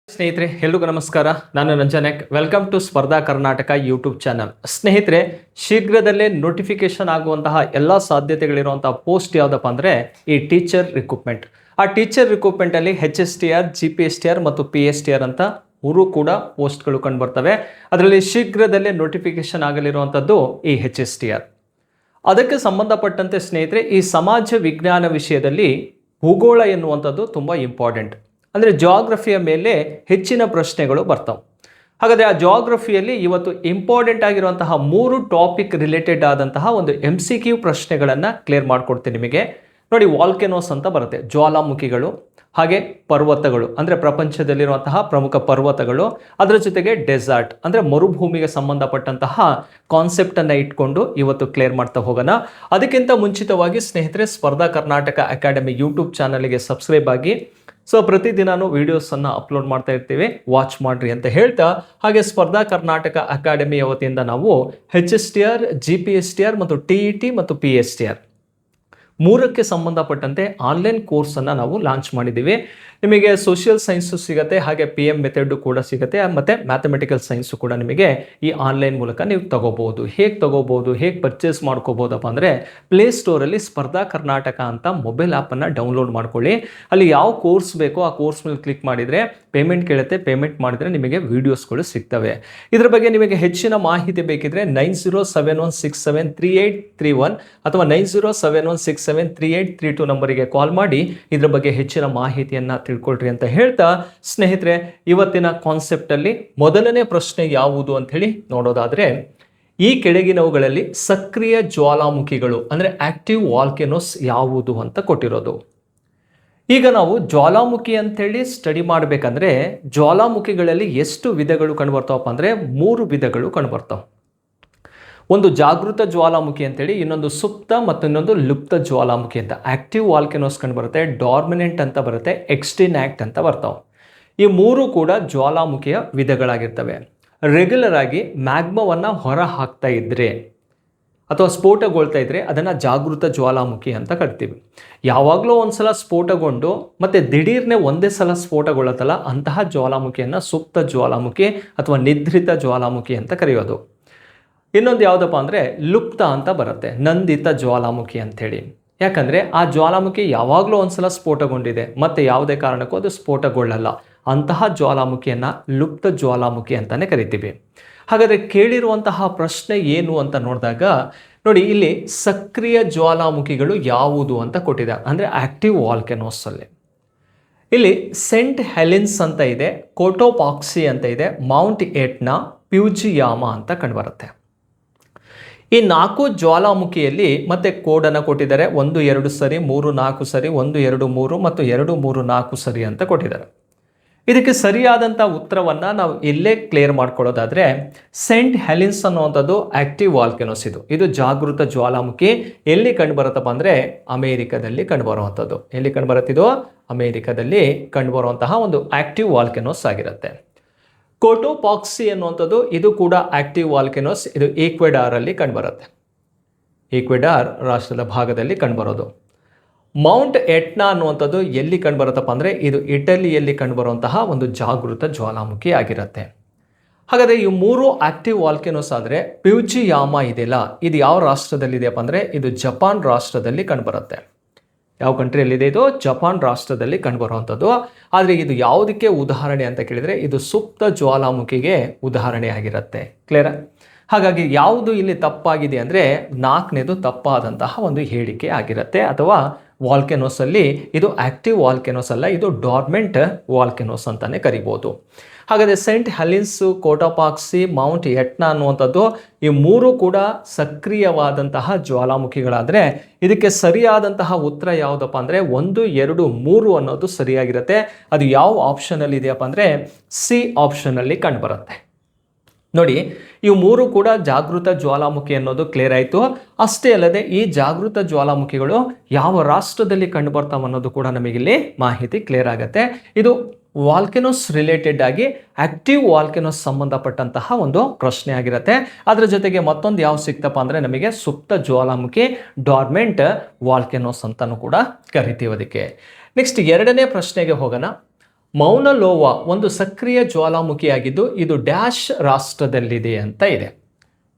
ಸ್ನೇಹಿತರೆ ಎಲ್ರಿಗೂ ನಮಸ್ಕಾರ. ನಾನು ರಂಜನಕ್. ವೆಲ್ಕಮ್ ಟು ಸ್ಪರ್ಧಾ ಕರ್ನಾಟಕ ಯೂಟ್ಯೂಬ್ ಚಾನಲ್. ಸ್ನೇಹಿತರೆ, ಶೀಘ್ರದಲ್ಲೇ ನೋಟಿಫಿಕೇಶನ್ ಆಗುವಂತಹ ಎಲ್ಲ ಸಾಧ್ಯತೆಗಳಿರುವಂತಹ ಪೋಸ್ಟ್ ಯಾವುದಪ್ಪ ಅಂದರೆ ಈ ಟೀಚರ್ ರಿಕ್ರೂಟ್ಮೆಂಟ್. ಆ ಟೀಚರ್ ರಿಕ್ರೂಟ್ಮೆಂಟಲ್ಲಿ HSTR, GPSTR ಮತ್ತು PSTR ಅಂತ ಮೂರು ಕೂಡ ಪೋಸ್ಟ್ಗಳು ಕಂಡು ಬರ್ತವೆ. ಅದರಲ್ಲಿ ಶೀಘ್ರದಲ್ಲೇ ನೋಟಿಫಿಕೇಶನ್ ಆಗಲಿರುವಂಥದ್ದು ಈ HSTR. ಅದಕ್ಕೆ ಸಂಬಂಧಪಟ್ಟಂತೆ ಸ್ನೇಹಿತರೆ, ಈ ಸಮಾಜ ವಿಜ್ಞಾನ ವಿಷಯದಲ್ಲಿ ಭೂಗೋಳ ಎನ್ನುವಂಥದ್ದು ತುಂಬ ಇಂಪಾರ್ಟೆಂಟ್. ಅಂದರೆ ಜಿಯೋಗ್ರಫಿಯ ಮೇಲೆ ಹೆಚ್ಚಿನ ಪ್ರಶ್ನೆಗಳು ಬರ್ತವೆ. ಹಾಗಾದರೆ ಆ ಜಿಯೋಗ್ರಫಿಯಲ್ಲಿ ಇವತ್ತು ಇಂಪಾರ್ಟೆಂಟ್ ಆಗಿರುವಂತಹ 3 ಟಾಪಿಕ್ ರಿಲೇಟೆಡ್ ಆದಂತಹ ಒಂದು MCQ ಪ್ರಶ್ನೆಗಳನ್ನು ಕ್ಲಿಯರ್ ಮಾಡಿಕೊಡ್ತೀನಿ ನಿಮಗೆ. ನೋಡಿ, ವಾಲ್ಕೆನೋಸ್ ಅಂತ ಬರುತ್ತೆ, ಜ್ವಾಲಾಮುಖಿಗಳು, ಹಾಗೆ ಪರ್ವತಗಳು ಅಂದರೆ ಪ್ರಪಂಚದಲ್ಲಿರುವಂತಹ ಪ್ರಮುಖ ಪರ್ವತಗಳು, ಅದರ ಜೊತೆಗೆ ಡೆಸರ್ಟ್ ಅಂದರೆ ಮರುಭೂಮಿಗೆ ಸಂಬಂಧಪಟ್ಟಂತಹ ಕಾನ್ಸೆಪ್ಟನ್ನು ಇಟ್ಕೊಂಡು ಇವತ್ತು ಕ್ಲಿಯರ್ ಮಾಡ್ತಾ ಹೋಗೋಣ. ಅದಕ್ಕಿಂತ ಮುಂಚಿತವಾಗಿ ಸ್ನೇಹಿತರೆ, ಸ್ಪರ್ಧಾ ಕರ್ನಾಟಕ ಅಕಾಡೆಮಿ ಯೂಟ್ಯೂಬ್ ಚಾನಲ್ಗೆ ಸಬ್ಸ್ಕ್ರೈಬ್ ಆಗಿ. ಸೊ ಪ್ರತಿದಿನಾನು ವೀಡಿಯೋಸನ್ನು ಅಪ್ಲೋಡ್ ಮಾಡ್ತಾ ಇರ್ತೀವಿ, ವಾಚ್ ಮಾಡಿರಿ ಅಂತ ಹೇಳ್ತಾ, ಹಾಗೆ ಸ್ಪರ್ಧಾ ಕರ್ನಾಟಕ ಅಕಾಡೆಮಿಯ ವತಿಯಿಂದ ನಾವು HSTR, GPSTR ಮತ್ತು TET ಮತ್ತು PSTR ಮೂರಕ್ಕೆ ಸಂಬಂಧಪಟ್ಟಂತೆ ಆನ್ಲೈನ್ ಕೋರ್ಸನ್ನು ನಾವು ಲಾಂಚ್ ಮಾಡಿದ್ದೀವಿ. ನಿಮಗೆ ಸೋಷಿಯಲ್ ಸೈನ್ಸು ಸಿಗುತ್ತೆ, ಹಾಗೆ PM ಮೆಥಡು ಕೂಡ ಸಿಗುತ್ತೆ, ಮತ್ತು ಮ್ಯಾಥಮೆಟಿಕಲ್ ಸೈನ್ಸು ಕೂಡ ನಿಮಗೆ ಈ ಆನ್ಲೈನ್ ಮೂಲಕ ನೀವು ತಗೋಬೋದು. ಹೇಗೆ ಪರ್ಚೇಸ್ ಮಾಡ್ಕೋಬೋದಪ್ಪ ಅಂದರೆ, ಪ್ಲೇಸ್ಟೋರಲ್ಲಿ ಸ್ಪರ್ಧಾ ಕರ್ನಾಟಕ ಅಂತ ಮೊಬೈಲ್ ಆ್ಯಪನ್ನು ಡೌನ್ಲೋಡ್ ಮಾಡ್ಕೊಳ್ಳಿ. ಅಲ್ಲಿ ಯಾವ ಕೋರ್ಸ್ ಬೇಕೋ ಆ ಕೋರ್ಸ್ ಮೇಲೆ ಕ್ಲಿಕ್ ಮಾಡಿದರೆ ಪೇಮೆಂಟ್ ಕೇಳುತ್ತೆ. ಪೇಮೆಂಟ್ ಮಾಡಿದರೆ ನಿಮಗೆ ವೀಡಿಯೋಸ್ಗಳು ಸಿಗ್ತವೆ. ಇದರ ಬಗ್ಗೆ ನಿಮಗೆ ಹೆಚ್ಚಿನ ಮಾಹಿತಿ ಬೇಕಿದ್ರೆ 9071673831 ಅಥವಾ 9071673832 ನಂಬರಿಗೆ ಕಾಲ್ ಮಾಡಿ ಇದರ ಬಗ್ಗೆ ಹೆಚ್ಚಿನ ಮಾಹಿತಿಯನ್ನು ತಿಳ್ಕೊಳ್ರಿ ಅಂತ ಹೇಳ್ತಾ, ಸ್ನೇಹಿತರೆ, ಇವತ್ತಿನ ಕಾನ್ಸೆಪ್ಟಲ್ಲಿ ಮೊದಲನೇ ಪ್ರಶ್ನೆ ಯಾವುದು ಅಂತ ಹೇಳಿ ನೋಡೋದಾದರೆ, ಈ ಕೆಳಗಿನವುಗಳಲ್ಲಿ ಸಕ್ರಿಯ ಜ್ವಾಲಾಮುಖಿಗಳು ಅಂದರೆ ಆಕ್ಟಿವ್ ವಾಲ್ಕೆನೋಸ್ ಯಾವುದು ಅಂತ ಕೊಟ್ಟಿರೋದು. ಈಗ ನಾವು ಜ್ವಾಲಾಮುಖಿ ಅಂತೇಳಿ ಸ್ಟಡಿ ಮಾಡಬೇಕಂದ್ರೆ ಜ್ವಾಲಾಮುಖಿಗಳಲ್ಲಿ ಎಷ್ಟು ವಿಧಗಳು ಕಂಡುಬರ್ತಾವಪ್ಪ ಅಂದರೆ 3 ವಿಧಗಳು ಕಂಡುಬರ್ತಾವೆ. ಒಂದು ಜಾಗೃತ ಜ್ವಾಲಾಮುಖಿ ಅಂತೇಳಿ, ಇನ್ನೊಂದು ಸುಪ್ತ ಮತ್ತು ಇನ್ನೊಂದು ಲುಪ್ತ ಜ್ವಾಲಾಮುಖಿ ಅಂತ. ಆಕ್ಟಿವ್ ವಾಲ್ಕೆನೋಸ್ ಕಂಡು ಬರುತ್ತೆ, ಡಾರ್ಮಿನೆಂಟ್ ಅಂತ ಬರುತ್ತೆ, ಎಕ್ಸ್ಟಿನ್ಯಾಕ್ಟ್ ಅಂತ ಬರ್ತಾವೆ. ಈ 3 ಕೂಡ ಜ್ವಾಲಾಮುಖಿಯ ವಿಧಗಳಾಗಿರ್ತವೆ. ರೆಗ್ಯುಲರ್ ಆಗಿ ಮ್ಯಾಗ್ಮವನ್ನು ಹೊರ ಹಾಕ್ತಾ ಇದ್ರೆ ಅಥವಾ ಸ್ಫೋಟಗೊಳ್ತಾ ಇದ್ರೆ ಅದನ್ನು ಜಾಗೃತ ಜ್ವಾಲಾಮುಖಿ ಅಂತ ಕರಿತೀವಿ. ಯಾವಾಗಲೂ ಒಂದ್ಸಲ ಸ್ಫೋಟಗೊಂಡು ಮತ್ತೆ ದಿಢೀರ್ನೆ ಒಂದೇ ಸಲ ಸ್ಫೋಟಗೊಳ್ಳತ್ತಲ್ಲ, ಅಂತಹ ಜ್ವಾಲಾಮುಖಿಯನ್ನು ಸುಪ್ತ ಜ್ವಾಲಾಮುಖಿ ಅಥವಾ ನಿದ್ರಿತ ಜ್ವಾಲಾಮುಖಿ ಅಂತ ಕರೆಯೋದು. ಇನ್ನೊಂದು ಯಾವುದಪ್ಪ ಅಂದರೆ ಲುಪ್ತ ಅಂತ ಬರುತ್ತೆ, ನಂದಿತ ಜ್ವಾಲಾಮುಖಿ ಅಂಥೇಳಿ. ಯಾಕಂದರೆ ಆ ಜ್ವಾಲಾಮುಖಿ ಯಾವಾಗಲೂ ಒಂದ್ಸಲ ಸ್ಫೋಟಗೊಂಡಿದೆ, ಮತ್ತು ಯಾವುದೇ ಕಾರಣಕ್ಕೂ ಅದು ಸ್ಫೋಟಗೊಳ್ಳಲ್ಲ. ಅಂತಹ ಜ್ವಾಲಾಮುಖಿಯನ್ನು ಲುಪ್ತ ಜ್ವಾಲಾಮುಖಿ ಅಂತಲೇ ಕರಿತೀವಿ. ಹಾಗಾದರೆ ಕೇಳಿರುವಂತಹ ಪ್ರಶ್ನೆ ಏನು ಅಂತ ನೋಡಿದಾಗ ನೋಡಿ, ಇಲ್ಲಿ ಸಕ್ರಿಯ ಜ್ವಾಲಾಮುಖಿಗಳು ಯಾವುದು ಅಂತ ಕೊಟ್ಟಿದೆ, ಅಂದರೆ ಆಕ್ಟಿವ್ ವಾಲ್ಕೆನೋಸಲ್ಲಿ. ಇಲ್ಲಿ ಸೆಂಟ್ ಹೆಲೆನ್ಸ್ ಅಂತ ಇದೆ, ಕೋಟೋಪಾಕ್ಸಿ ಅಂತ ಇದೆ, ಮೌಂಟ್ ಎಟ್ನಾ, ಫ್ಯೂಜಿಯಾಮ ಅಂತ ಕಂಡುಬರುತ್ತೆ. ಈ 4 ಜ್ವಾಲಾಮುಖಿಯಲ್ಲಿ ಮತ್ತೆ ಕೋಡನ್ನು ಕೊಟ್ಟಿದ್ದಾರೆ. 1 2 ಸರಿ, 3 4 ಸರಿ, 1 2 3 ಮತ್ತು 2 3 4 ಸರಿ ಅಂತ ಕೊಟ್ಟಿದ್ದಾರೆ. ಇದಕ್ಕೆ ಸರಿಯಾದಂಥ ಉತ್ತರವನ್ನು ನಾವು ಇಲ್ಲೇ ಕ್ಲಿಯರ್ ಮಾಡ್ಕೊಳ್ಳೋದಾದರೆ, ಸೆಂಟ್ ಹೆಲೆನ್ಸ್ ಅನ್ನುವಂಥದ್ದು ಆಕ್ಟಿವ್ ವಾಲ್ಕೆನೋಸ್. ಇದು ಜಾಗೃತ ಜ್ವಾಲಾಮುಖಿ. ಎಲ್ಲಿ ಕಂಡುಬರುತ್ತಪ್ಪ ಅಂದರೆ ಅಮೇರಿಕಾದಲ್ಲಿ ಕಂಡುಬರುವಂಥದ್ದು. ಎಲ್ಲಿ ಕಂಡುಬರುತ್ತಿದೋ ಅಮೇರಿಕಾದಲ್ಲಿ ಕಂಡುಬರುವಂತಹ ಒಂದು ಆಕ್ಟಿವ್ ವಾಲ್ಕೆನೋಸ್ ಆಗಿರುತ್ತೆ. ಕೋಟೋಪಾಕ್ಸಿ ಅನ್ನುವಂಥದ್ದು ಇದು ಕೂಡ ಆಕ್ಟಿವ್ ವಾಲ್ಕೆನೋಸ್. ಇದು ಈಕ್ವೆಡಾರಲ್ಲಿ ಕಂಡುಬರುತ್ತೆ, ಈಕ್ವೆಡಾರ್ ರಾಷ್ಟ್ರದ ಭಾಗದಲ್ಲಿ ಕಂಡುಬರೋದು. ಮೌಂಟ್ ಎಟ್ನಾ ಅನ್ನುವಂಥದ್ದು ಎಲ್ಲಿ ಕಂಡುಬರುತ್ತಪ್ಪ ಅಂದರೆ ಇದು ಇಟಲಿಯಲ್ಲಿ ಕಂಡುಬರುವಂತಹ ಒಂದು ಜಾಗೃತ ಜ್ವಾಲಾಮುಖಿ ಆಗಿರುತ್ತೆ. ಹಾಗಾದರೆ ಈ 3 ಆಕ್ಟಿವ್ ವಾಲ್ಕೆನೋಸ್ ಆದರೆ ಫ್ಯೂಜಿಯಾಮ ಇದೆಯಲ್ಲ, ಇದು ಯಾವ ರಾಷ್ಟ್ರದಲ್ಲಿದೆಯಪ್ಪ ಅಂದರೆ ಇದು ಜಪಾನ್ ರಾಷ್ಟ್ರದಲ್ಲಿ ಕಂಡುಬರುತ್ತೆ. ಯಾವ ಕಂಟ್ರಿಯಲ್ಲಿದೆ ಇದು? ಜಪಾನ್ ರಾಷ್ಟ್ರದಲ್ಲಿ ಕಂಡುಬರುವಂಥದ್ದು. ಆದರೆ ಇದು ಯಾವುದಕ್ಕೆ ಉದಾಹರಣೆ ಅಂತ ಕೇಳಿದರೆ ಇದು ಸುಪ್ತ ಜ್ವಾಲಾಮುಖಿಗೆ ಉದಾಹರಣೆ ಆಗಿರುತ್ತೆ. ಕ್ಲಿಯರ್? ಹಾಗಾಗಿ ಯಾವುದು ಇಲ್ಲಿ ತಪ್ಪಾಗಿದೆ ಅಂದರೆ 4ನೇದು ತಪ್ಪಾದಂತಹ ಒಂದು ಹೇಳಿಕೆ ಆಗಿರುತ್ತೆ. ಅಥವಾ ವಾಲ್ಕೆನೋಸಲ್ಲಿ ಇದು ಆಕ್ಟಿವ್ ವಾಲ್ಕೆನೋಸ್ ಅಲ್ಲ, ಇದು ಡಾರ್ಮೆಂಟ್ ವಾಲ್ಕೆನೋಸ್ ಅಂತಲೇ ಕರಿಬೋದು. ಹಾಗಾದರೆ ಸೆಂಟ್ ಹೆಲೆನ್ಸು, ಕೋಟೋಪಾಕ್ಸಿ, ಮೌಂಟ್ ಎಟ್ನಾ ಅನ್ನುವಂಥದ್ದು ಈ 3 ಕೂಡ ಸಕ್ರಿಯವಾದಂತಹ ಜ್ವಾಲಾಮುಖಿಗಳಾದರೆ ಇದಕ್ಕೆ ಸರಿಯಾದಂತಹ ಉತ್ತರ ಯಾವುದಪ್ಪ ಅಂದರೆ 1 2 3 ಅನ್ನೋದು ಸರಿಯಾಗಿರುತ್ತೆ. ಅದು ಯಾವ ಆಪ್ಷನಲ್ಲಿ ಇದೆಯಪ್ಪ ಅಂದರೆ ಸಿ ಆಪ್ಷನಲ್ಲಿ ಕಂಡುಬರುತ್ತೆ. ನೋಡಿ, ಇವು 3 ಕೂಡ ಜಾಗೃತ ಜ್ವಾಲಾಮುಖಿ ಅನ್ನೋದು ಕ್ಲಿಯರ್ ಆಯಿತು. ಅಷ್ಟೇ ಅಲ್ಲದೆ ಈ ಜಾಗೃತ ಜ್ವಾಲಾಮುಖಿಗಳು ಯಾವ ರಾಷ್ಟ್ರದಲ್ಲಿ ಕಂಡುಬರ್ತಾವೆ ಅನ್ನೋದು ಕೂಡ ನಮಗಿಲ್ಲಿ ಮಾಹಿತಿ ಕ್ಲಿಯರ್ ಆಗುತ್ತೆ. ಇದು ವಾಲ್ಕೆನೋಸ್ ರಿಲೇಟೆಡ್ ಆಗಿ ಆಕ್ಟಿವ್ ವಾಲ್ಕೆನೋಸ್ ಸಂಬಂಧಪಟ್ಟಂತಹ ಒಂದು ಪ್ರಶ್ನೆ ಆಗಿರುತ್ತೆ. ಅದರ ಜೊತೆಗೆ ಮತ್ತೊಂದು ಯಾವ ಸಿಕ್ತಪ್ಪ ಅಂದರೆ ನಮಗೆ ಸುಪ್ತ ಜ್ವಾಲಾಮುಖಿ, ಡಾರ್ಮೆಂಟ್ ವಾಲ್ಕೆನೋಸ್ ಅಂತಲೂ ಕೂಡ ಕರಿತೀವಿ ಅದಕ್ಕೆ. ನೆಕ್ಸ್ಟ್ 2ನೇ ಪ್ರಶ್ನೆಗೆ ಹೋಗೋಣ. ಮೌನ ಲೋವಾ ಒಂದು ಸಕ್ರಿಯ ಜ್ವಾಲಾಮುಖಿಯಾಗಿದ್ದು ಇದು ಡ್ಯಾಶ್ ರಾಷ್ಟ್ರದಲ್ಲಿದೆ ಅಂತ ಇದೆ.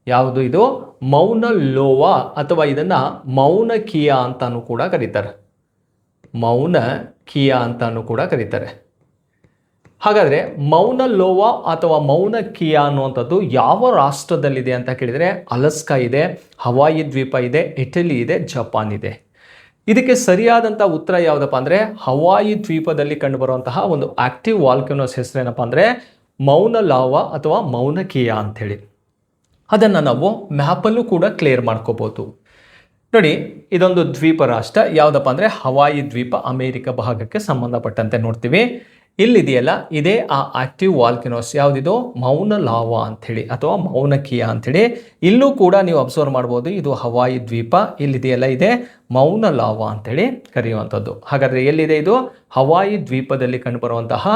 ಯಾವುದು ಇದು? ಮೌನ ಲೋವಾ, ಅಥವಾ ಇದನ್ನು ಮೌನ ಕಿಯಾ ಅಂತಾನು ಕೂಡ ಕರೀತಾರೆ. ಮೌನ ಕಿಯಾ ಅಂತಾನು ಕೂಡ ಕರೀತಾರೆ. ಹಾಗಾದರೆ ಮೌನ ಲೋವಾ ಅಥವಾ ಮೌನ ಕಿಯಾ ಅನ್ನುವಂಥದ್ದು ಯಾವ ರಾಷ್ಟ್ರದಲ್ಲಿದೆ ಅಂತ ಕೇಳಿದರೆ ಅಲಸ್ಕಾ ಇದೆ, ಹವಾಯಿ ದ್ವೀಪ ಇದೆ, ಇಟಲಿ ಇದೆ, ಜಪಾನ್ ಇದೆ. ಇದಕ್ಕೆ ಸರಿಯಾದಂಥ ಉತ್ತರ ಯಾವುದಪ್ಪ ಅಂದರೆ ಹವಾಯಿ ದ್ವೀಪದಲ್ಲಿ ಕಂಡುಬರುವಂತಹ ಒಂದು ಆಕ್ಟಿವ್ ವಾಲ್ಕನೋಸ್ ಹೆಸರೇನಪ್ಪ ಅಂದರೆ ಮೌನ ಲಾವಾ ಅಥವಾ ಮೌನ ಕಿಯಾ ಅಂಥೇಳಿ. ಅದನ್ನು ನಾವು ಮ್ಯಾಪಲ್ಲೂ ಕೂಡ ಕ್ಲಿಯರ್ ಮಾಡ್ಕೋಬೋದು. ನೋಡಿ, ಇದೊಂದು ದ್ವೀಪ ರಾಷ್ಟ್ರ ಯಾವುದಪ್ಪ ಅಂದರೆ ಹವಾಯಿ ದ್ವೀಪ, ಅಮೇರಿಕ ಭಾಗಕ್ಕೆ ಸಂಬಂಧಪಟ್ಟಂತೆ ನೋಡ್ತೀವಿ. ಇಲ್ಲಿದೆಯಲ್ಲ, ಇದೇ ಆ ಆಕ್ಟಿವ್ ವಾಲ್ಕನೋಸ್. ಯಾವುದಿದು? ಮೌನ ಲಾವಾ ಅಂಥೇಳಿ ಅಥವಾ ಮೌನ ಕಿಯಾ ಅಂಥೇಳಿ. ಇಲ್ಲೂ ಕೂಡ ನೀವು ಅಬ್ಸರ್ವ್ ಮಾಡ್ಬೋದು, ಇದು ಹವಾಯಿ ದ್ವೀಪ, ಇಲ್ಲಿದೆಯಲ್ಲ ಇದೆ ಮೌನ ಲಾವಾ ಅಂಥೇಳಿ ಕರೆಯುವಂಥದ್ದು. ಹಾಗಾದರೆ ಎಲ್ಲಿದೆ ಇದು? ಹವಾಯಿ ದ್ವೀಪದಲ್ಲಿ ಕಂಡುಬರುವಂತಹ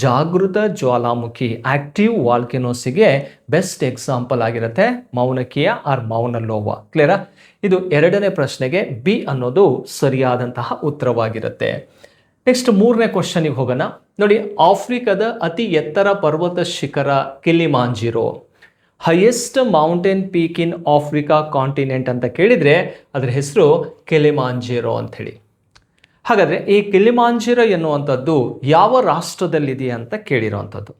ಜಾಗೃತ ಜ್ವಾಲಾಮುಖಿ ಆಕ್ಟಿವ್ ವಾಲ್ಕನೋಸಿಗೆ ಬೆಸ್ಟ್ ಎಕ್ಸಾಂಪಲ್ ಆಗಿರುತ್ತೆ ಮೌನ ಕಿಯಾ ಆರ್ ಮೌನ ಲೋವಾ. ಕ್ಲಿಯರಾ? ಇದು ಎರಡನೇ ಪ್ರಶ್ನೆಗೆ ಬಿ ಅನ್ನೋದು ಸರಿಯಾದಂತಹ ಉತ್ತರವಾಗಿರುತ್ತೆ. ನೆಕ್ಸ್ಟ್ ಮೂರನೇ ಕ್ವಶನಿಗೆ ಹೋಗೋಣ. ನೋಡಿ, ಆಫ್ರಿಕಾದ ಅತಿ ಎತ್ತರ ಪರ್ವತ ಶಿಖರ Kilimanjaro, highest mountain peak in Africa continent ಅಂತ ಕೇಳಿದರೆ ಅದರ ಹೆಸರು ಕಿಲಿಮಾಂಜಿರೋ ಅಂಥೇಳಿ. ಹಾಗಾದರೆ ಈ ಕಿಲಿಮಾಂಜಿರೋ ಎನ್ನುವಂಥದ್ದು ಯಾವ ರಾಷ್ಟ್ರದಲ್ಲಿದೆ ಅಂತ ಕೇಳಿರೋವಂಥದ್ದು.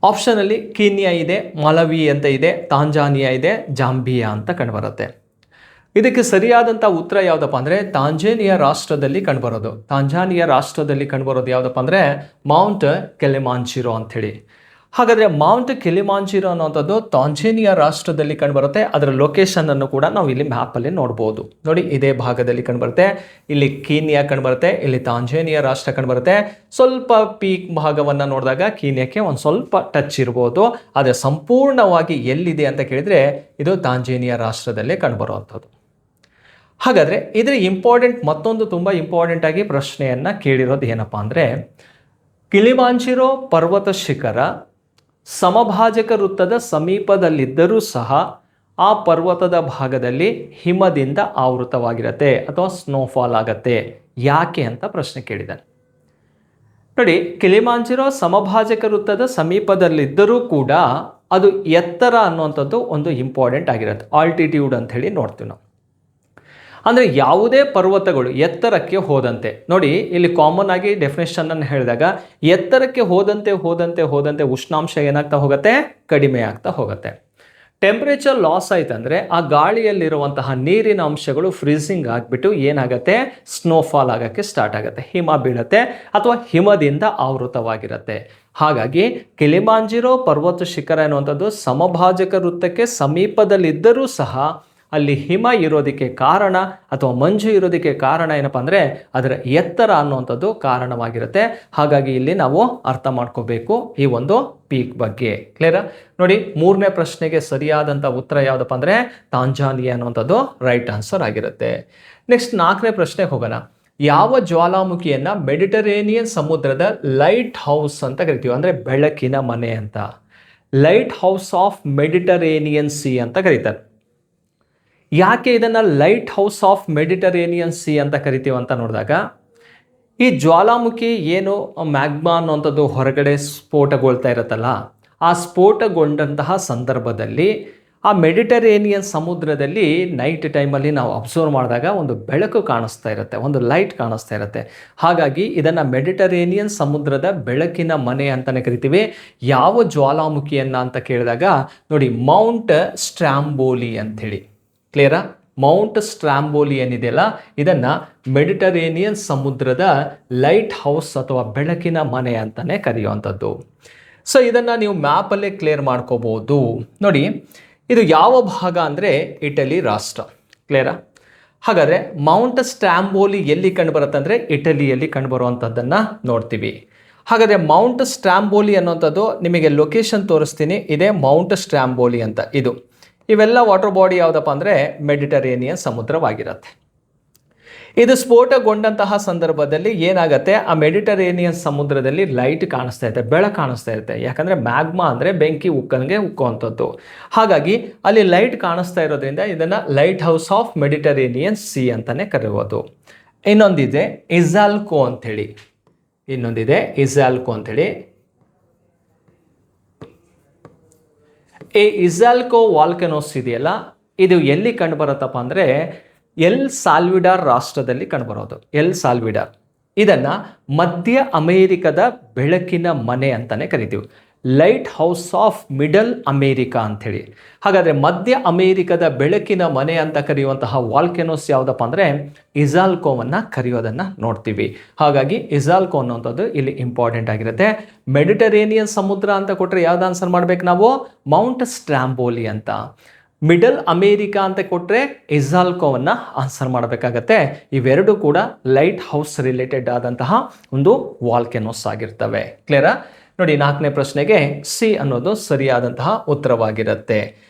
ಆಪ್ಷನಲ್ಲಿ ಕೀನ್ಯಾ ಇದೆ, ಮಲವಿ ಅಂತ ಇದೆ, ತಾಂಜಾನಿಯಾ ಇದೆ, ಜಾಂಬಿಯಾ ಅಂತ ಕಂಡುಬರುತ್ತೆ. ಇದಕ್ಕೆ ಸರಿಯಾದಂಥ ಉತ್ತರ ಯಾವುದಪ್ಪ ಅಂದರೆ ತಾಂಜಾನಿಯಾ ರಾಷ್ಟ್ರದಲ್ಲಿ ಕಂಡುಬರೋದು. ತಾಂಜಾನಿಯಾ ರಾಷ್ಟ್ರದಲ್ಲಿ ಕಂಡುಬರೋದು ಯಾವುದಪ್ಪ ಅಂದರೆ ಮೌಂಟ್ ಕಿಲಿಮಾಂಜಿರೋ ಅಂಥೇಳಿ. ಹಾಗಾದರೆ ಮೌಂಟ್ ಕಿಲಿಮಾಂಜಿರೋ ಅನ್ನೋಂಥದ್ದು ತಾಂಜಾನಿಯಾ ರಾಷ್ಟ್ರದಲ್ಲಿ ಕಂಡುಬರುತ್ತೆ. ಅದರ ಲೊಕೇಶನನ್ನು ಕೂಡ ನಾವು ಇಲ್ಲಿ ಮ್ಯಾಪಲ್ಲಿ ನೋಡ್ಬೋದು. ನೋಡಿ, ಇದೇ ಭಾಗದಲ್ಲಿ ಕಂಡುಬರುತ್ತೆ. ಇಲ್ಲಿ ಕೀನ್ಯಾ ಕಂಡುಬರುತ್ತೆ, ಇಲ್ಲಿ ತಾಂಜಾನಿಯಾ ರಾಷ್ಟ್ರ ಕಂಡುಬರುತ್ತೆ. ಸ್ವಲ್ಪ ಪೀಕ್ ಭಾಗವನ್ನು ನೋಡಿದಾಗ ಕೀನ್ಯಾಕ್ಕೆ ಒಂದು ಸ್ವಲ್ಪ ಟಚ್ ಇರ್ಬೋದು. ಆದರೆ ಸಂಪೂರ್ಣವಾಗಿ ಎಲ್ಲಿದೆ ಅಂತ ಕೇಳಿದರೆ ಇದು ತಾಂಜಾನಿಯಾ ರಾಷ್ಟ್ರದಲ್ಲೇ ಕಂಡುಬರುವಂಥದ್ದು. ಹಾಗಾದರೆ ಇದರ ಮತ್ತೊಂದು ತುಂಬ ಇಂಪಾರ್ಟೆಂಟ್ ಆಗಿ ಪ್ರಶ್ನೆಯನ್ನು ಕೇಳಿರೋದು ಏನಪ್ಪ ಅಂದರೆ ಕಿಲಿಮಾಂಜಿರೋ ಪರ್ವತ ಶಿಖರ ಸಮಭಾಜಕ ವೃತ್ತದ ಸಮೀಪದಲ್ಲಿದ್ದರೂ ಸಹ ಆ ಪರ್ವತದ ಭಾಗದಲ್ಲಿ ಹಿಮದಿಂದ ಆವೃತವಾಗಿರುತ್ತೆ ಅಥವಾ ಸ್ನೋಫಾಲ್ ಆಗತ್ತೆ, ಯಾಕೆ ಅಂತ ಪ್ರಶ್ನೆ ಕೇಳಿದ್ದಾನೆ. ನೋಡಿ, ಕಿಲಿಮಾಂಜಿರೋ ಸಮಭಾಜಕ ವೃತ್ತದ ಸಮೀಪದಲ್ಲಿದ್ದರೂ ಕೂಡ ಅದು ಎತ್ತರ ಅನ್ನುವಂಥದ್ದು ಒಂದು ಇಂಪಾರ್ಟೆಂಟ್ ಆಗಿರುತ್ತೆ. ಆಲ್ಟಿಟ್ಯೂಡ್ ಅಂತ ಹೇಳಿ ನೋಡ್ತೀವಿ ನಾವು. ಅಂದರೆ ಯಾವುದೇ ಪರ್ವತಗಳು ಎತ್ತರಕ್ಕೆ ಹೋದಂತೆ, ನೋಡಿ ಇಲ್ಲಿ ಕಾಮನ್ ಆಗಿ ಡೆಫಿನೇಷನನ್ನು ಹೇಳಿದಾಗ ಎತ್ತರಕ್ಕೆ ಹೋದಂತೆ ಉಷ್ಣಾಂಶ ಏನಾಗ್ತಾ ಹೋಗುತ್ತೆ? ಕಡಿಮೆ ಆಗ್ತಾ ಹೋಗುತ್ತೆ. ಟೆಂಪ್ರೇಚರ್ ಲಾಸ್ ಆಯ್ತಂದರೆ ಆ ಗಾಳಿಯಲ್ಲಿರುವಂತಹ ನೀರಿನ ಅಂಶಗಳು ಫ್ರೀಸಿಂಗ್ ಆಗಿಬಿಟ್ಟು ಏನಾಗುತ್ತೆ? ಸ್ನೋಫಾಲ್ ಆಗೋಕ್ಕೆ ಸ್ಟಾರ್ಟ್ ಆಗುತ್ತೆ, ಹಿಮ ಬೀಳುತ್ತೆ ಅಥವಾ ಹಿಮದಿಂದ ಆವೃತವಾಗಿರುತ್ತೆ. ಹಾಗಾಗಿ ಕಿಲಿಮಾಂಜಿರೋ ಪರ್ವತ ಶಿಖರ ಎನ್ನುವಂಥದ್ದು ಸಮಭಾಜಕ ವೃತ್ತಕ್ಕೆ ಸಮೀಪದಲ್ಲಿದ್ದರೂ ಸಹ ಅಲ್ಲಿ ಹಿಮ ಇರೋದಕ್ಕೆ ಕಾರಣ ಅಥವಾ ಮಂಜು ಇರೋದಕ್ಕೆ ಕಾರಣ ಏನಪ್ಪ ಅಂದರೆ ಅದರ ಎತ್ತರ ಅನ್ನುವಂಥದ್ದು ಕಾರಣವಾಗಿರುತ್ತೆ. ಹಾಗಾಗಿ ಇಲ್ಲಿ ನಾವು ಅರ್ಥ ಮಾಡ್ಕೋಬೇಕು ಈ ಒಂದು ಪೀಕ್ ಬಗ್ಗೆ. ಕ್ಲಿಯರಾ? ನೋಡಿ, ಮೂರನೇ ಪ್ರಶ್ನೆಗೆ ಸರಿಯಾದಂಥ ಉತ್ತರ ಯಾವುದಪ್ಪ ಅಂದರೆ ತಾಂಜಾನಿಯಾ ಅನ್ನುವಂಥದ್ದು ರೈಟ್ ಆನ್ಸರ್ ಆಗಿರುತ್ತೆ. ನೆಕ್ಸ್ಟ್ ನಾಲ್ಕನೇ ಪ್ರಶ್ನೆಗೆ ಹೋಗೋಣ. ಯಾವ ಜ್ವಾಲಾಮುಖಿಯನ್ನು ಮೆಡಿಟರೇನಿಯನ್ ಸಮುದ್ರದ ಲೈಟ್ ಹೌಸ್ ಅಂತ ಕರಿತೀವಿ, ಅಂದರೆ ಬೆಳಕಿನ ಮನೆ ಅಂತ. Light house of Mediterranean C ಅಂತ ಕರೀತಾರೆ. ಯಾಕೆ ಇದನ್ನು light house of Mediterranean C ಅಂತ ಕರಿತೀವಿ ಅಂತ ನೋಡಿದಾಗ, ಈ ಜ್ವಾಲಾಮುಖಿ ಏನು ಮ್ಯಾಗ್ಮಾ ಅನ್ನುವಂಥದ್ದು ಹೊರಗಡೆ ಸ್ಫೋಟಗೊಳ್ತಾ ಇರುತ್ತಲ್ಲ, ಆ ಸ್ಫೋಟಗೊಂಡಂತಹ ಸಂದರ್ಭದಲ್ಲಿ ಆ ಮೆಡಿಟರೇನಿಯನ್ ಸಮುದ್ರದಲ್ಲಿ ನೈಟ್ ಟೈಮಲ್ಲಿ ನಾವು ಅಬ್ಸರ್ವ್ ಮಾಡಿದಾಗ ಒಂದು ಬೆಳಕು ಕಾಣಿಸ್ತಾ ಇರುತ್ತೆ, ಒಂದು ಲೈಟ್ ಕಾಣಿಸ್ತಾ ಇರುತ್ತೆ. ಹಾಗಾಗಿ ಇದನ್ನು ಮೆಡಿಟರೇನಿಯನ್ ಸಮುದ್ರದ ಬೆಳಕಿನ ಮನೆ ಅಂತಲೇ ಕರಿತೀವಿ. ಯಾವ ಜ್ವಾಲಾಮುಖಿಯನ್ನು ಅಂತ ಕೇಳಿದಾಗ ನೋಡಿ, ಮೌಂಟ್ ಸ್ಟ್ರಾಂಬೋಲಿ ಅಂಥೇಳಿ. ಕ್ಲಿಯರಾ? ಮೌಂಟ್ ಸ್ಟ್ರಾಂಬೋಲಿ ಏನಿದೆಯಲ್ಲ, ಇದನ್ನು ಮೆಡಿಟರೇನಿಯನ್ ಸಮುದ್ರದ ಲೈಟ್ ಹೌಸ್ ಅಥವಾ ಬೆಳಕಿನ ಮನೆ ಅಂತಲೇ ಕರೆಯುವಂಥದ್ದು. ಸೊ ಇದನ್ನು ನೀವು ಮ್ಯಾಪಲ್ಲೇ ಕ್ಲಿಯರ್ ಮಾಡ್ಕೋಬೋದು. ನೋಡಿ, ಇದು ಯಾವ ಭಾಗ ಅಂದರೆ ಇಟಲಿ ರಾಷ್ಟ್ರ. ಕ್ಲಿಯರಾ? ಹಾಗಾದರೆ ಮೌಂಟ್ ಸ್ಟ್ರಾಂಬೋಲಿ ಎಲ್ಲಿ ಕಂಡುಬರುತ್ತೆ ಅಂದರೆ ಇಟಲಿಯಲ್ಲಿ ಕಂಡುಬರುವಂಥದ್ದನ್ನು ನೋಡ್ತೀವಿ. ಹಾಗಾದರೆ ಮೌಂಟ್ ಸ್ಟ್ರಾಂಬೋಲಿ ಅನ್ನೋಂಥದ್ದು ನಿಮಗೆ ಲೊಕೇಶನ್ ತೋರಿಸ್ತೀನಿ. ಇದೇ ಮೌಂಟ್ ಸ್ಟ್ರಾಂಬೋಲಿ ಅಂತ. ಇವೆಲ್ಲ ವಾಟರ್ ಬಾಡಿ ಯಾವುದಪ್ಪ ಅಂದರೆ ಮೆಡಿಟರೇನಿಯನ್ ಸಮುದ್ರವಾಗಿರುತ್ತೆ. ಇದು ಸ್ಫೋಟಗೊಂಡಂತಹ ಸಂದರ್ಭದಲ್ಲಿ ಏನಾಗುತ್ತೆ, ಆ ಮೆಡಿಟರೇನಿಯನ್ ಸಮುದ್ರದಲ್ಲಿ ಲೈಟ್ ಕಾಣಿಸ್ತಾ ಇರುತ್ತೆ, ಬೆಳಕು ಕಾಣಿಸ್ತಾ ಇರುತ್ತೆ. ಯಾಕಂದರೆ ಮ್ಯಾಗ್ಮಾ ಅಂದರೆ ಬೆಂಕಿ ಉಕ್ಕುವಂಥದ್ದು. ಹಾಗಾಗಿ ಅಲ್ಲಿ ಲೈಟ್ ಕಾಣಿಸ್ತಾ ಇರೋದ್ರಿಂದ ಇದನ್ನು light house of Mediterranean C ಅಂತಲೇ ಕರೆಯೋದು. ಇನ್ನೊಂದಿದೆ ಇಜಾಲ್ಕೋ ಅಂಥೇಳಿ. ಇನ್ನೊಂದಿದೆ ಇಸಾಲ್ಕೋ ಅಂತೇಳಿ. ಈ ಇಸಾಲ್ಕೋ ವಾಲ್ಕೆನೋಸ್ ಇದೆಯಲ್ಲ, ಇದು ಎಲ್ಲಿ ಕಂಡುಬರುತ್ತಪ್ಪ ಅಂದರೆ ಎಲ್ ಸಾಲ್ವಿಡಾರ್ ರಾಷ್ಟ್ರದಲ್ಲಿ ಕಂಡುಬರೋದು. ಎಲ್ ಸಾಲ್ವಿಡಾರ್ ಇದನ್ನು ಮಧ್ಯ ಅಮೇರಿಕದ ಬೆಳಕಿನ ಮನೆ ಅಂತಲೇ ಕರಿತೀವಿ. Light house of middle America ಅಂಥೇಳಿ. ಹಾಗಾದರೆ ಮಧ್ಯ ಅಮೇರಿಕದ ಬೆಳಕಿನ ಮನೆ ಅಂತ ಕರೆಯುವಂತಹ ವಾಲ್ಕೆನೋಸ್ ಯಾವುದಪ್ಪ ಅಂದರೆ ಇಸಾಲ್ಕೋವನ್ನು ಕರೆಯೋದನ್ನು ನೋಡ್ತೀವಿ. ಹಾಗಾಗಿ ಇಸಾಲ್ಕೋ ಅನ್ನೋಂಥದ್ದು ಇಲ್ಲಿ ಇಂಪಾರ್ಟೆಂಟ್ ಆಗಿರುತ್ತೆ. ಮೆಡಿಟರೇನಿಯನ್ ಸಮುದ್ರ ಅಂತ ಕೊಟ್ಟರೆ ಯಾವ್ದು ಆನ್ಸರ್ ಮಾಡ್ಬೇಕು ನಾವು? ಮೌಂಟ್ ಸ್ಟ್ರಾಂಬೋಲಿ ಅಂತ. ಮಿಡಲ್ ಅಮೇರಿಕಾ ಅಂತ ಕೊಟ್ಟರೆ ಇಸಾಲ್ಕೋವನ್ನು ಆನ್ಸರ್ ಮಾಡಬೇಕಾಗತ್ತೆ. ಇವೆರಡು ಕೂಡ ಲೈಟ್ ಹೌಸ್ ರಿಲೇಟೆಡ್ ಆದಂತಹ ಒಂದು ವಾಲ್ಕೆನೋಸ್ ಆಗಿರ್ತವೆ. ಕ್ಲಿಯರಾ? ನೋಡಿ, 4ನೇ ಪ್ರಶ್ನೆಗೆ ಸಿ ಅನ್ನೋದು ಸರಿಯಾದಂತಹ ಉತ್ತರವಾಗಿರುತ್ತೆ.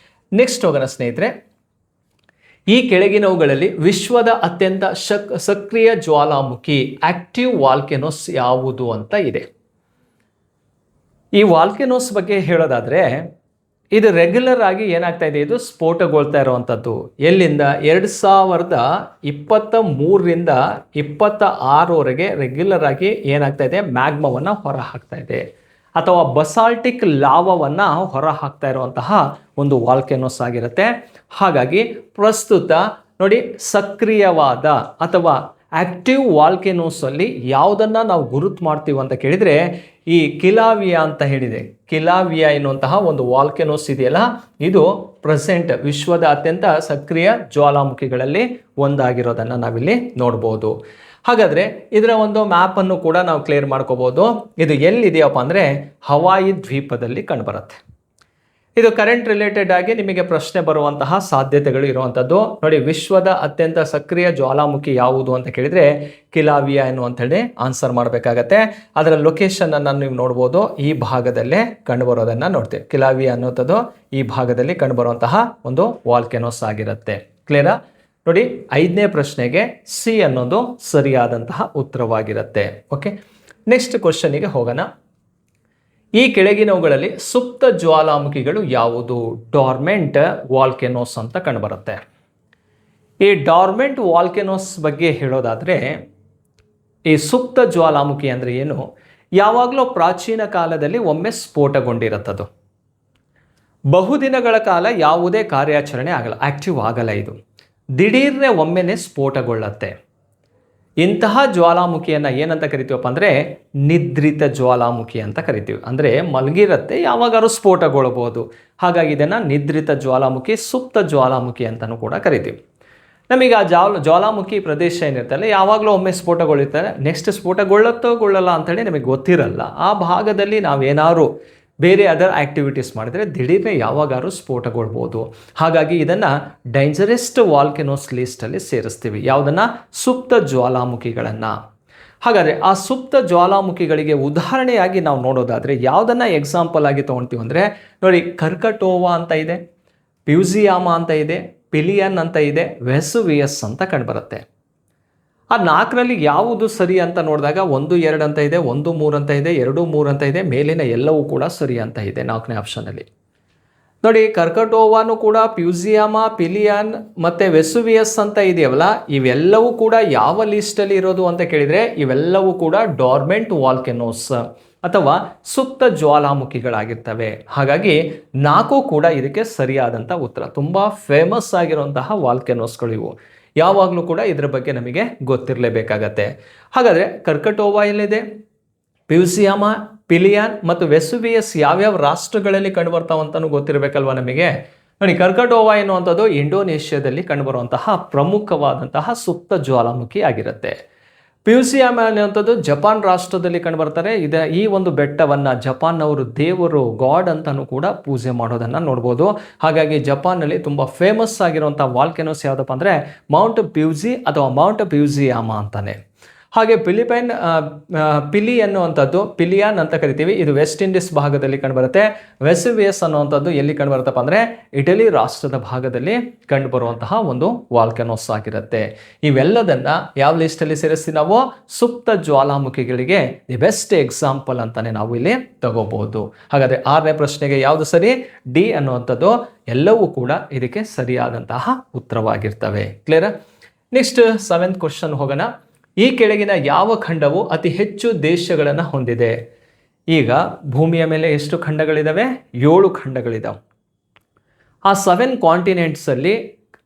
ನೆಕ್ಸ್ಟ್ ಹೋಗೋಣ ಸ್ನೇಹಿತರೆ. ಈ ಕೆಳಗಿನವುಗಳಲ್ಲಿ ವಿಶ್ವದ ಅತ್ಯಂತ ಸಕ್ರಿಯ ಜ್ವಾಲಾಮುಖಿ ಆಕ್ಟಿವ್ ವಾಲ್ಕೆನೋಸ್ ಯಾವುದು ಅಂತ ಇದೆ. ಈ ವಾಲ್ಕೆನೋಸ್ ಬಗ್ಗೆ ಹೇಳೋದಾದರೆ ಇದು ರೆಗ್ಯುಲರ್ ಆಗಿ ಏನಾಗ್ತಾ ಇದೆ, ಇದು ಸ್ಫೋಟಗೊಳ್ತಾ ಇರುವಂಥದ್ದು. ಎಲ್ಲಿಂದ? 2023ರಿಂದ 26ವರೆಗೆ ರೆಗ್ಯುಲರ್ ಆಗಿ ಏನಾಗ್ತಾ ಇದೆ, ಮ್ಯಾಗ್ಮವನ್ನು ಹೊರ ಹಾಕ್ತಾ ಇದೆ ಅಥವಾ ಬಸಾಲ್ಟಿಕ್ ಲಾವವನ್ನು ಹೊರ ಹಾಕ್ತಾ ಇರುವಂತಹ ಒಂದು ವಾಲ್ಕೆನೋಸ್ ಆಗಿರುತ್ತೆ. ಹಾಗಾಗಿ ಪ್ರಸ್ತುತ ನೋಡಿ, ಸಕ್ರಿಯವಾದ ಅಥವಾ ಆಕ್ಟಿವ್ ವಾಲ್ಕೆನೋಸಲ್ಲಿ ಯಾವುದನ್ನು ನಾವು ಗುರುತು ಮಾಡ್ತೀವಿ ಅಂತ ಕೇಳಿದರೆ ಈ ಕಿಲಾವಿಯಾ ಅಂತ ಹೇಳಿದೆ. ಕಿಲಾವಿಯಾ ಎನ್ನುವಂತಹ ಒಂದು ವಾಲ್ಕೆನೋಸ್ ಇದೆಯಲ್ಲ, ಇದು ಪ್ರೆಸೆಂಟ್ ವಿಶ್ವದ ಅತ್ಯಂತ ಸಕ್ರಿಯ ಜ್ವಾಲಾಮುಖಿಗಳಲ್ಲಿ ಒಂದಾಗಿರೋದನ್ನು ನಾವಿಲ್ಲಿ ನೋಡ್ಬೋದು. ಹಾಗಾದರೆ ಇದರ ಒಂದು ಮ್ಯಾಪನ್ನು ಕೂಡ ನಾವು ಕ್ಲಿಯರ್ ಮಾಡ್ಕೋಬೋದು. ಇದು ಎಲ್ಲಿದೆಯಪ್ಪ ಅಂದರೆ ಹವಾಯಿ ದ್ವೀಪದಲ್ಲಿ ಕಂಡುಬರುತ್ತೆ. ಇದು ಕರೆಂಟ್ ರಿಲೇಟೆಡ್ ಆಗಿ ನಿಮಗೆ ಪ್ರಶ್ನೆ ಬರುವಂತಹ ಸಾಧ್ಯತೆಗಳು ಇರುವಂಥದ್ದು. ನೋಡಿ, ವಿಶ್ವದ ಅತ್ಯಂತ ಸಕ್ರಿಯ ಜ್ವಾಲಾಮುಖಿ ಯಾವುದು ಅಂತ ಕೇಳಿದರೆ ಕಿಲಾವಿಯಾ ಎನ್ನುವಂಥೇಳಿ ಆನ್ಸರ್ ಮಾಡಬೇಕಾಗತ್ತೆ. ಅದರ ಲೊಕೇಶನನ್ನು ನೀವು ನೋಡ್ಬೋದು, ಈ ಭಾಗದಲ್ಲೇ ಕಂಡುಬರೋದನ್ನು ನೋಡ್ತೀವಿ. ಕಿಲಾವಿಯಾ ಅನ್ನೋಂಥದ್ದು ಈ ಭಾಗದಲ್ಲಿ ಕಂಡುಬರುವಂತಹ ಒಂದು ವಾಲ್ಕೆನೋಸ್ ಆಗಿರುತ್ತೆ. ಕ್ಲಿಯರಾ? ನೋಡಿ, 5ನೇ ಪ್ರಶ್ನೆಗೆ ಸಿ ಅನ್ನೋದು ಸರಿಯಾದಂತಹ ಉತ್ತರವಾಗಿರುತ್ತೆ. ಓಕೆ, ನೆಕ್ಸ್ಟ್ ಕ್ವಶನಿಗೆ ಹೋಗೋಣ. ಈ ಕೆಳಗಿನವುಗಳಲ್ಲಿ ಸುಪ್ತ ಜ್ವಾಲಾಮುಖಿಗಳು ಯಾವುದು? ಡಾರ್ಮೆಂಟ್ ವಾಲ್ಕೆನೋಸ್ ಅಂತ ಕಂಡುಬರುತ್ತೆ. ಈ ಡಾರ್ಮೆಂಟ್ ವಾಲ್ಕೆನೋಸ್ ಬಗ್ಗೆ ಹೇಳೋದಾದರೆ ಈ ಸುಪ್ತ ಜ್ವಾಲಾಮುಖಿ ಅಂದರೆ ಏನು? ಯಾವಾಗಲೂ ಪ್ರಾಚೀನ ಕಾಲದಲ್ಲಿ ಒಮ್ಮೆ ಸ್ಫೋಟಗೊಂಡಿರುತ್ತದು. ಬಹುದಿನಗಳ ಕಾಲ ಯಾವುದೇ ಕಾರ್ಯಾಚರಣೆ ಆಗಲ್ಲ, ಆಕ್ಟಿವ್ ಆಗಲ್ಲ. ಇದು ದಿಢೀರ್ನೆ ಒಮ್ಮೆನೆ ಸ್ಫೋಟಗೊಳ್ಳುತ್ತೆ. ಇಂತಹ ಜ್ವಾಲಾಮುಖಿಯನ್ನು ಏನಂತ ಕರಿತೀವಪ್ಪ ಅಂದರೆ ನಿದ್ರಿತ ಜ್ವಾಲಾಮುಖಿ ಅಂತ ಕರಿತೀವಿ. ಅಂದರೆ ಮಲಗಿರುತ್ತೆ, ಯಾವಾಗಾದ್ರೂ ಸ್ಫೋಟಗೊಳ್ಬೋದು. ಹಾಗಾಗಿ ಇದನ್ನು ನಿದ್ರಿತ ಜ್ವಾಲಾಮುಖಿ, ಸುಪ್ತ ಜ್ವಾಲಾಮುಖಿ ಅಂತಲೂ ಕೂಡ ಕರಿತೀವಿ. ನಮಗೆ ಆ ಜ್ವಾಲಾಮುಖಿ ಪ್ರದೇಶ ಏನಿರ್ತಲ್ಲ, ಯಾವಾಗಲೂ ಒಮ್ಮೆ ಸ್ಫೋಟಗೊಳ್ಳುತ್ತಾರೆ, ನೆಕ್ಸ್ಟ್ ಸ್ಫೋಟಗೊಳ್ಳಲ್ಲ ಅಂಥೇಳಿ ನಮಗೆ ಗೊತ್ತಿರಲ್ಲ. ಆ ಭಾಗದಲ್ಲಿ ನಾವೇನಾದ್ರು ಬೇರೆ ಅದರ್ ಆ್ಯಕ್ಟಿವಿಟೀಸ್ ಮಾಡಿದರೆ ದಿಢೀರ್ನೆ ಯಾವಾಗಾದ್ರೂ ಸ್ಫೋಟಗೊಳ್ಬೋದು. ಹಾಗಾಗಿ ಇದನ್ನು ಡೇಂಜರೆಸ್ಟ್ ವಾಲ್ಕೆನೋಸ್ ಲಿಸ್ಟಲ್ಲಿ ಸೇರಿಸ್ತೀವಿ. ಯಾವುದನ್ನು? ಸುಪ್ತ ಜ್ವಾಲಾಮುಖಿಗಳನ್ನು. ಹಾಗಾದರೆ ಆ ಸುಪ್ತ ಜ್ವಾಲಾಮುಖಿಗಳಿಗೆ ಉದಾಹರಣೆಯಾಗಿ ನಾವು ನೋಡೋದಾದರೆ ಯಾವುದನ್ನು ಎಕ್ಸಾಂಪಲ್ ಆಗಿ ತೊಗೊಳ್ತೀವಿ ಅಂದರೆ ನೋಡಿ, ಕರ್ಕಟೋವಾ ಅಂತ ಇದೆ, ಪ್ಯೂಸಿಯಾಮ ಅಂತ ಇದೆ, ಪಿಲಿಯನ್ ಅಂತ ಇದೆ, ವೆಸುವಿಯಸ್ ಅಂತ ಕಂಡುಬರುತ್ತೆ. ಆ 4ರಲ್ಲಿ ಯಾವುದು ಸರಿ ಅಂತ ನೋಡಿದಾಗ 1, 2 ಅಂತ ಇದೆ, 1, 3 ಅಂತ ಇದೆ, 2, 3 ಅಂತ ಇದೆ, ಮೇಲಿನ ಎಲ್ಲವೂ ಕೂಡ ಸರಿ ಅಂತ ಇದೆ 4ನೇ ಆಪ್ಷನಲ್ಲಿ. ನೋಡಿ, ಕರ್ಕಟೋವಾನು ಕೂಡ ಪ್ಯೂಸಿಯಾಮ, ಪಿಲಿಯನ್ ಮತ್ತು ವೆಸುವಿಯಸ್ ಅಂತ ಇದೆಯಲ್ಲ, ಇವೆಲ್ಲವೂ ಕೂಡ ಯಾವ ಲಿಸ್ಟಲ್ಲಿ ಇರೋದು ಅಂತ ಕೇಳಿದರೆ ಇವೆಲ್ಲವೂ ಕೂಡ ಡಾರ್ಮೆಂಟ್ ವಾಲ್ಕೆನೋಸ್ ಅಥವಾ ಸುಪ್ತ ಜ್ವಾಲಾಮುಖಿಗಳಾಗಿರ್ತವೆ. ಹಾಗಾಗಿ 4 ಕೂಡ ಇದಕ್ಕೆ ಸರಿಯಾದಂಥ ಉತ್ತರ. ತುಂಬ ಫೇಮಸ್ ಆಗಿರುವಂತಹ ವಾಲ್ಕೆನೋಸ್ಗಳು ಇವು. ಯಾವಾಗಲೂ ಕೂಡ ಇದರ ಬಗ್ಗೆ ನಮಗೆ ಗೊತ್ತಿರಲೇಬೇಕಾಗತ್ತೆ. ಹಾಗಾದರೆ ಕರ್ಕಟೋವಾ ಎಲ್ಲಿದೆ, ಪ್ಯೂಸಿಯಾಮ, ಪಿಲಿಯನ್ ಮತ್ತು ವೆಸುವಿಯಸ್ ಯಾವ್ಯಾವ ರಾಷ್ಟ್ರಗಳಲ್ಲಿ ಕಂಡುಬರ್ತಾವಂತನೂ ಗೊತ್ತಿರಬೇಕಲ್ವ ನಮಗೆ. ನೋಡಿ, ಕರ್ಕಟೋವಾ ಎನ್ನುವಂಥದ್ದು ಇಂಡೋನೇಷ್ಯಾದಲ್ಲಿ ಕಂಡುಬರುವಂತಹ ಪ್ರಮುಖವಾದಂತಹ ಸುಪ್ತ ಜ್ವಾಲಾಮುಖಿ ಆಗಿರುತ್ತೆ. ಪ್ಯೂಸಿಯಾಮ ಅನ್ನುವಂಥದ್ದು ಜಪಾನ್ ರಾಷ್ಟ್ರದಲ್ಲಿ ಕಂಡುಬರ್ತಾರೆ. ಈ ಒಂದು ಬೆಟ್ಟವನ್ನು ಜಪಾನ್ನವರು ದೇವರು, ಗಾಡ್ ಅಂತಲೂ ಕೂಡ ಪೂಜೆ ಮಾಡೋದನ್ನು ನೋಡ್ಬೋದು. ಹಾಗಾಗಿ ಜಪಾನ್ನಲ್ಲಿ ತುಂಬ ಫೇಮಸ್ ಆಗಿರುವಂಥ ವಾಲ್ಕೆನೋಸ್ ಯಾವುದಪ್ಪ ಅಂದರೆ ಮೌಂಟ್ ಪ್ಯೂಸಿ ಅಥವಾ ಮೌಂಟ್ ಪ್ಯೂಸಿಯಾಮ ಅಂತಾನೆ. ಹಾಗೆ ಪಿಲಿ ಅನ್ನುವಂಥದ್ದು ಪಿಲಿಯಾನ್ ಅಂತ ಕರಿತೀವಿ, ಇದು ವೆಸ್ಟ್ ಇಂಡೀಸ್ ಭಾಗದಲ್ಲಿ ಕಂಡುಬರುತ್ತೆ. ವೆಸುವಿಯಸ್ ಅನ್ನುವಂಥದ್ದು ಎಲ್ಲಿ ಕಂಡುಬರುತ್ತಪ್ಪ ಅಂದರೆ ಇಟಲಿ ರಾಷ್ಟ್ರದ ಭಾಗದಲ್ಲಿ ಕಂಡುಬರುವಂತಹ ಒಂದು ವಾಲ್ಕೆನೋಸ್ ಆಗಿರುತ್ತೆ. ಇವೆಲ್ಲದನ್ನು ಯಾವ ಲಿಸ್ಟಲ್ಲಿ ಸೇರಿಸ್ತೀವಿ ನಾವು? ಸುಪ್ತ ಜ್ವಾಲಾಮುಖಿಗಳಿಗೆ ದಿ ಬೆಸ್ಟ್ ಎಕ್ಸಾಂಪಲ್ ಅಂತಾನೆ ನಾವು ಇಲ್ಲಿ ತಗೋಬಹುದು. ಹಾಗಾದರೆ 6ನೇ ಪ್ರಶ್ನೆಗೆ ಯಾವುದು ಸರಿ? ಡಿ ಅನ್ನುವಂಥದ್ದು ಎಲ್ಲವೂ ಕೂಡ ಇದಕ್ಕೆ ಸರಿಯಾದಂತಹ ಉತ್ತರವಾಗಿರ್ತವೆ. ಕ್ಲಿಯರ್? ನೆಕ್ಸ್ಟ್ 7th ಕ್ವಶನ್ ಹೋಗೋಣ. ಈ ಕೆಳಗಿನ ಯಾವ ಖಂಡವು ಅತಿ ಹೆಚ್ಚು ದೇಶಗಳನ್ನು ಹೊಂದಿದೆ? ಈಗ ಭೂಮಿಯ ಮೇಲೆ ಎಷ್ಟು ಖಂಡಗಳಿದ್ದಾವೆ? 7 ಖಂಡಗಳಿದ್ದಾವೆ. ಆ 7 ಕಾಂಟಿನೆಂಟ್ಸಲ್ಲಿ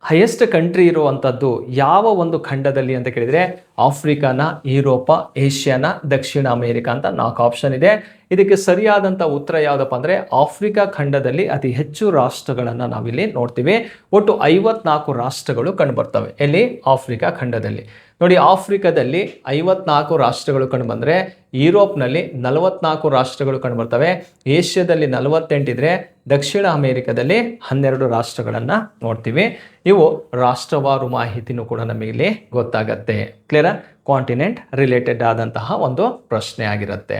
ಹೈಯೆಸ್ಟ್ ಕಂಟ್ರಿ ಇರುವಂಥದ್ದು ಯಾವ ಒಂದು ಖಂಡದಲ್ಲಿ ಅಂತ ಕೇಳಿದರೆ ಆಫ್ರಿಕಾನ, ಯುರೋಪ, ಏಷ್ಯಾನ, ದಕ್ಷಿಣ ಅಮೇರಿಕಾ ಅಂತ 4 ಆಪ್ಷನ್ ಇದೆ. ಇದಕ್ಕೆ ಸರಿಯಾದಂಥ ಉತ್ತರ ಯಾವುದಪ್ಪ ಅಂದರೆ ಆಫ್ರಿಕಾ ಖಂಡದಲ್ಲಿ ಅತಿ ಹೆಚ್ಚು ರಾಷ್ಟ್ರಗಳನ್ನು ನಾವಿಲ್ಲಿ ನೋಡ್ತೀವಿ. ಒಟ್ಟು 54 ರಾಷ್ಟ್ರಗಳು ಕಂಡುಬರ್ತವೆ. ಎಲ್ಲಿ? ಆಫ್ರಿಕಾ ಖಂಡದಲ್ಲಿ. ನೋಡಿ, ಆಫ್ರಿಕಾದಲ್ಲಿ 54 ರಾಷ್ಟ್ರಗಳು ಕಂಡುಬಂದರೆ ಯುರೋಪ್ನಲ್ಲಿ 44 ರಾಷ್ಟ್ರಗಳು ಕಂಡುಬರ್ತವೆ, ಏಷ್ಯಾದಲ್ಲಿ 48 ಇದ್ರೆ ದಕ್ಷಿಣ ಅಮೇರಿಕಾದಲ್ಲಿ 12 ರಾಷ್ಟ್ರಗಳನ್ನು ನೋಡ್ತೀವಿ. ಇವು ರಾಷ್ಟ್ರವಾರು ಮಾಹಿತಿನೂ ಕೂಡ ನಮಗೆ ಇಲ್ಲಿ ಗೊತ್ತಾಗತ್ತೆ. ಕ್ಲಿಯರ್? ಕಾಂಟಿನೆಂಟ್ ರಿಲೇಟೆಡ್ ಆದಂತಹ ಒಂದು ಪ್ರಶ್ನೆ ಆಗಿರುತ್ತೆ.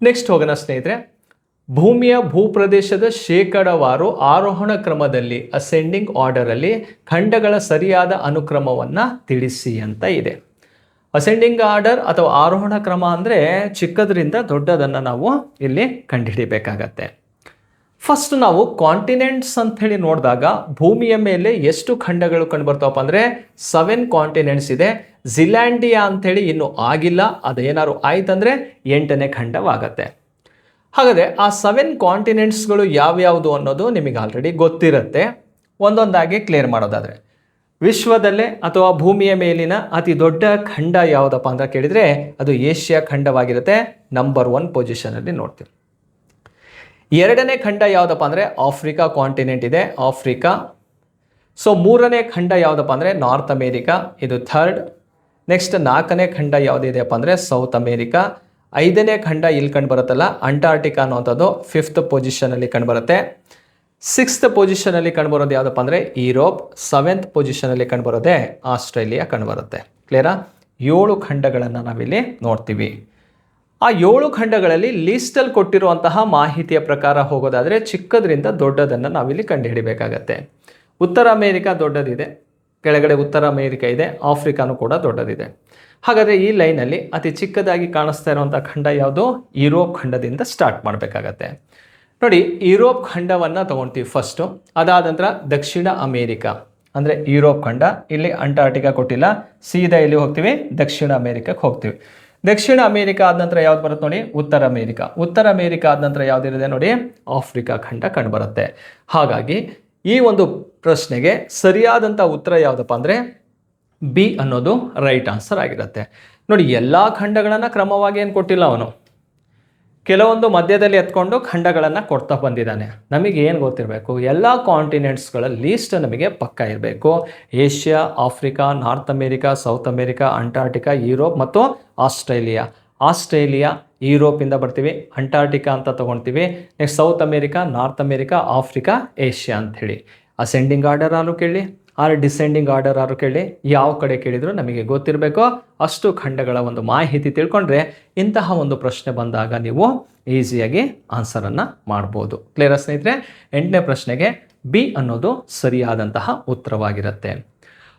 ನೆಕ್ಸ್ಟ್ ಹೋಗೋಣ ಸ್ನೇಹಿತರೆ. ಭೂಮಿಯ ಭೂಪ್ರದೇಶದ ಶೇಕಡವಾರು ಆರೋಹಣ ಕ್ರಮದಲ್ಲಿ ಅಸೆಂಡಿಂಗ್ ಆರ್ಡರಲ್ಲಿ ಖಂಡಗಳ ಸರಿಯಾದ ಅನುಕ್ರಮವನ್ನು ತಿಳಿಸಿ ಅಂತ ಇದೆ. ಅಸೆಂಡಿಂಗ್ ಆರ್ಡರ್ ಅಥವಾ ಆರೋಹಣ ಕ್ರಮ ಅಂದರೆ ಚಿಕ್ಕದರಿಂದ ದೊಡ್ಡದನ್ನು ನಾವು ಇಲ್ಲಿ ಕಂಡುಹಿಡಿಬೇಕಾಗತ್ತೆ. ಫಸ್ಟ್ ನಾವು ಕಾಂಟಿನೆಂಟ್ಸ್ ಅಂತ ಹೇಳಿ ನೋಡಿದಾಗ ಭೂಮಿಯ ಮೇಲೆ ಎಷ್ಟು ಖಂಡಗಳು ಕಂಡುಬರ್ತಾವಪ್ಪ ಅಂದರೆ 7 ಕಾಂಟಿನೆಂಟ್ಸ್ ಇದೆ. ಜಿಲ್ಯಾಂಡಿಯಾ ಅಂಥೇಳಿ ಇನ್ನೂ ಆಗಿಲ್ಲ, ಅದೇನಾದ್ರು ಆಯ್ತಂದರೆ 8ನೇ ಖಂಡವಾಗತ್ತೆ. ಹಾಗಾದರೆ ಆ 7 ಕಾಂಟಿನೆಂಟ್ಸ್ಗಳು ಯಾವ್ಯಾವುದು ಅನ್ನೋದು ನಿಮಗೆ ಆಲ್ರೆಡಿ ಗೊತ್ತಿರುತ್ತೆ. ಒಂದೊಂದಾಗಿ ಕ್ಲಿಯರ್ ಮಾಡೋದಾದರೆ, ವಿಶ್ವದಲ್ಲೇ ಅಥವಾ ಭೂಮಿಯ ಮೇಲಿನ ಅತಿ ದೊಡ್ಡ ಖಂಡ ಯಾವುದಪ್ಪ ಅಂತ ಕೇಳಿದರೆ ಅದು ಏಷ್ಯಾ ಖಂಡವಾಗಿರುತ್ತೆ. ನಂಬರ್ 1 ಪೊಸಿಷನಲ್ಲಿ ನೋಡ್ತೀವಿ. 2ನೇ ಖಂಡ ಯಾವುದಪ್ಪ ಅಂದರೆ ಆಫ್ರಿಕಾ ಕಾಂಟಿನೆಂಟ್ ಇದೆ, ಆಫ್ರಿಕಾ. ಸೊ 3ನೇ ಖಂಡ ಯಾವುದಪ್ಪ ಅಂದರೆ ನಾರ್ತ್ ಅಮೇರಿಕಾ, ಇದು 3rd. ನೆಕ್ಸ್ಟ್ 4ನೇ ಖಂಡ ಯಾವುದಿದೆಯಪ್ಪ ಅಂದರೆ ಸೌತ್ ಅಮೇರಿಕಾ. 5ನೇ ಖಂಡ ಇಲ್ಲಿ ಕಂಡು ಬರುತ್ತಲ್ಲ ಅಂಟಾರ್ಟಿಕಾ ಅನ್ನೋಂಥದ್ದು 5th ಪೊಸಿಷನಲ್ಲಿ ಕಂಡುಬರುತ್ತೆ. 6th ಪೊಸಿಷನಲ್ಲಿ ಕಂಡುಬರೋದು ಯಾವುದಪ್ಪ ಅಂದರೆ ಯುರೋಪ್. 7th ಪೊಸಿಷನಲ್ಲಿ ಕಂಡುಬರೋದೇ ಆಸ್ಟ್ರೇಲಿಯಾ ಕಂಡುಬರುತ್ತೆ. ಕ್ಲಿಯರಾ? 7 ಖಂಡಗಳನ್ನು ನಾವಿಲ್ಲಿ ನೋಡ್ತೀವಿ. ಆ 7 ಖಂಡಗಳಲ್ಲಿ ಲೀಸ್ಟಲ್ಲಿ ಕೊಟ್ಟಿರುವಂತಹ ಮಾಹಿತಿಯ ಪ್ರಕಾರ ಹೋಗೋದಾದರೆ ಚಿಕ್ಕದ್ರಿಂದ ದೊಡ್ಡದನ್ನು ನಾವಿಲ್ಲಿ ಕಂಡುಹಿಡಿಬೇಕಾಗತ್ತೆ. ಉತ್ತರ ಅಮೇರಿಕಾ ದೊಡ್ಡದಿದೆ, ಕೆಳಗಡೆ ಉತ್ತರ ಅಮೇರಿಕಾ ಇದೆ, ಆಫ್ರಿಕಾನು ಕೂಡ ದೊಡ್ಡದಿದೆ. ಹಾಗಾದರೆ ಈ ಲೈನಲ್ಲಿ ಅತಿ ಚಿಕ್ಕದಾಗಿ ಕಾಣಿಸ್ತಾ ಇರುವಂಥ ಖಂಡ ಯಾವುದು? ಯುರೋಪ್ ಖಂಡದಿಂದ ಸ್ಟಾರ್ಟ್ ಮಾಡಬೇಕಾಗತ್ತೆ. ನೋಡಿ, ಯುರೋಪ್ ಖಂಡವನ್ನು ತೊಗೊಳ್ತೀವಿ ಫಸ್ಟು. ಅದಾದ ನಂತರ ದಕ್ಷಿಣ ಅಮೇರಿಕಾ ಅಂದರೆ ಯುರೋಪ್ ಖಂಡ. ಇಲ್ಲಿ ಅಂಟಾರ್ಟಿಕಾ ಕೊಟ್ಟಿಲ್ಲ, ಸೀದಾ ಇಲ್ಲಿ ಹೋಗ್ತೀವಿ ದಕ್ಷಿಣ ಅಮೇರಿಕಕ್ಕೆ ಹೋಗ್ತೀವಿ. ದಕ್ಷಿಣ ಅಮೇರಿಕಾ ಆದ ನಂತರ ಯಾವ್ದು ಬರುತ್ತೆ ನೋಡಿ? ಉತ್ತರ ಅಮೇರಿಕಾ. ಉತ್ತರ ಅಮೇರಿಕಾ ಆದ ನಂತರ ಯಾವುದಿದೆ ನೋಡಿ? ಆಫ್ರಿಕಾ ಖಂಡ ಕಂಡುಬರುತ್ತೆ. ಹಾಗಾಗಿ ಈ ಒಂದು ಪ್ರಶ್ನೆಗೆ ಸರಿಯಾದಂಥ ಉತ್ತರ ಯಾವುದಪ್ಪ ಅಂದರೆ ಬಿ ಅನ್ನೋದು ರೈಟ್ ಆನ್ಸರ್ ಆಗಿರುತ್ತೆ. ನೋಡಿ, ಎಲ್ಲ ಖಂಡಗಳನ್ನು ಕ್ರಮವಾಗಿ ಏನು ಕೊಟ್ಟಿಲ್ಲ ಅವನು, ಕೆಲವೊಂದು ಮಧ್ಯದಲ್ಲಿ ಎತ್ಕೊಂಡು ಖಂಡಗಳನ್ನು ಕೊಡ್ತಾ ಬಂದಿದ್ದಾನೆ. ನಮಗೆ ಏನು ಗೊತ್ತಿರಬೇಕು? ಎಲ್ಲ ಕಾಂಟಿನೆಂಟ್ಸ್ಗಳ ಲೀಸ್ಟ್ ನಮಗೆ ಪಕ್ಕ ಇರಬೇಕು. Asia, Africa, north America, south America, Antarctica, Europe ಮತ್ತು ಆಸ್ಟ್ರೇಲಿಯಾ. ಆಸ್ಟ್ರೇಲಿಯಾ ಯುರೋಪಿಂದ ಬರ್ತೀವಿ, ಅಂಟಾರ್ಟಿಕಾ ಅಂತ ತೊಗೊಳ್ತೀವಿ. Next south America, north America, Africa, Asia ಅಂಥೇಳಿ. ಅಸೆಂಡಿಂಗ್ ಆರ್ಡರ್ ಆರು ಕೇಳಿ ಆರ್ ಡಿಸೆಂಡಿಂಗ್ ಆರ್ಡರ್ ಆರು ಕೇಳಿ, ಯಾವ ಕಡೆ ಕೇಳಿದ್ರು ನಮಗೆ ಗೊತ್ತಿರಬೇಕು. ಅಷ್ಟು ಖಂಡಗಳ ಒಂದು ಮಾಹಿತಿ ತಿಳ್ಕೊಂಡ್ರೆ ಇಂತಹ ಒಂದು ಪ್ರಶ್ನೆ ಬಂದಾಗ ನೀವು ಈಸಿಯಾಗಿ ಆನ್ಸರನ್ನು ಮಾಡ್ಬೋದು. ಕ್ಲಿಯರ್ ಸ್ನೇಹಿತರೆ? 8ನೇ ಪ್ರಶ್ನೆಗೆ ಬಿ ಅನ್ನೋದು ಸರಿಯಾದಂತಹ ಉತ್ತರವಾಗಿರುತ್ತೆ.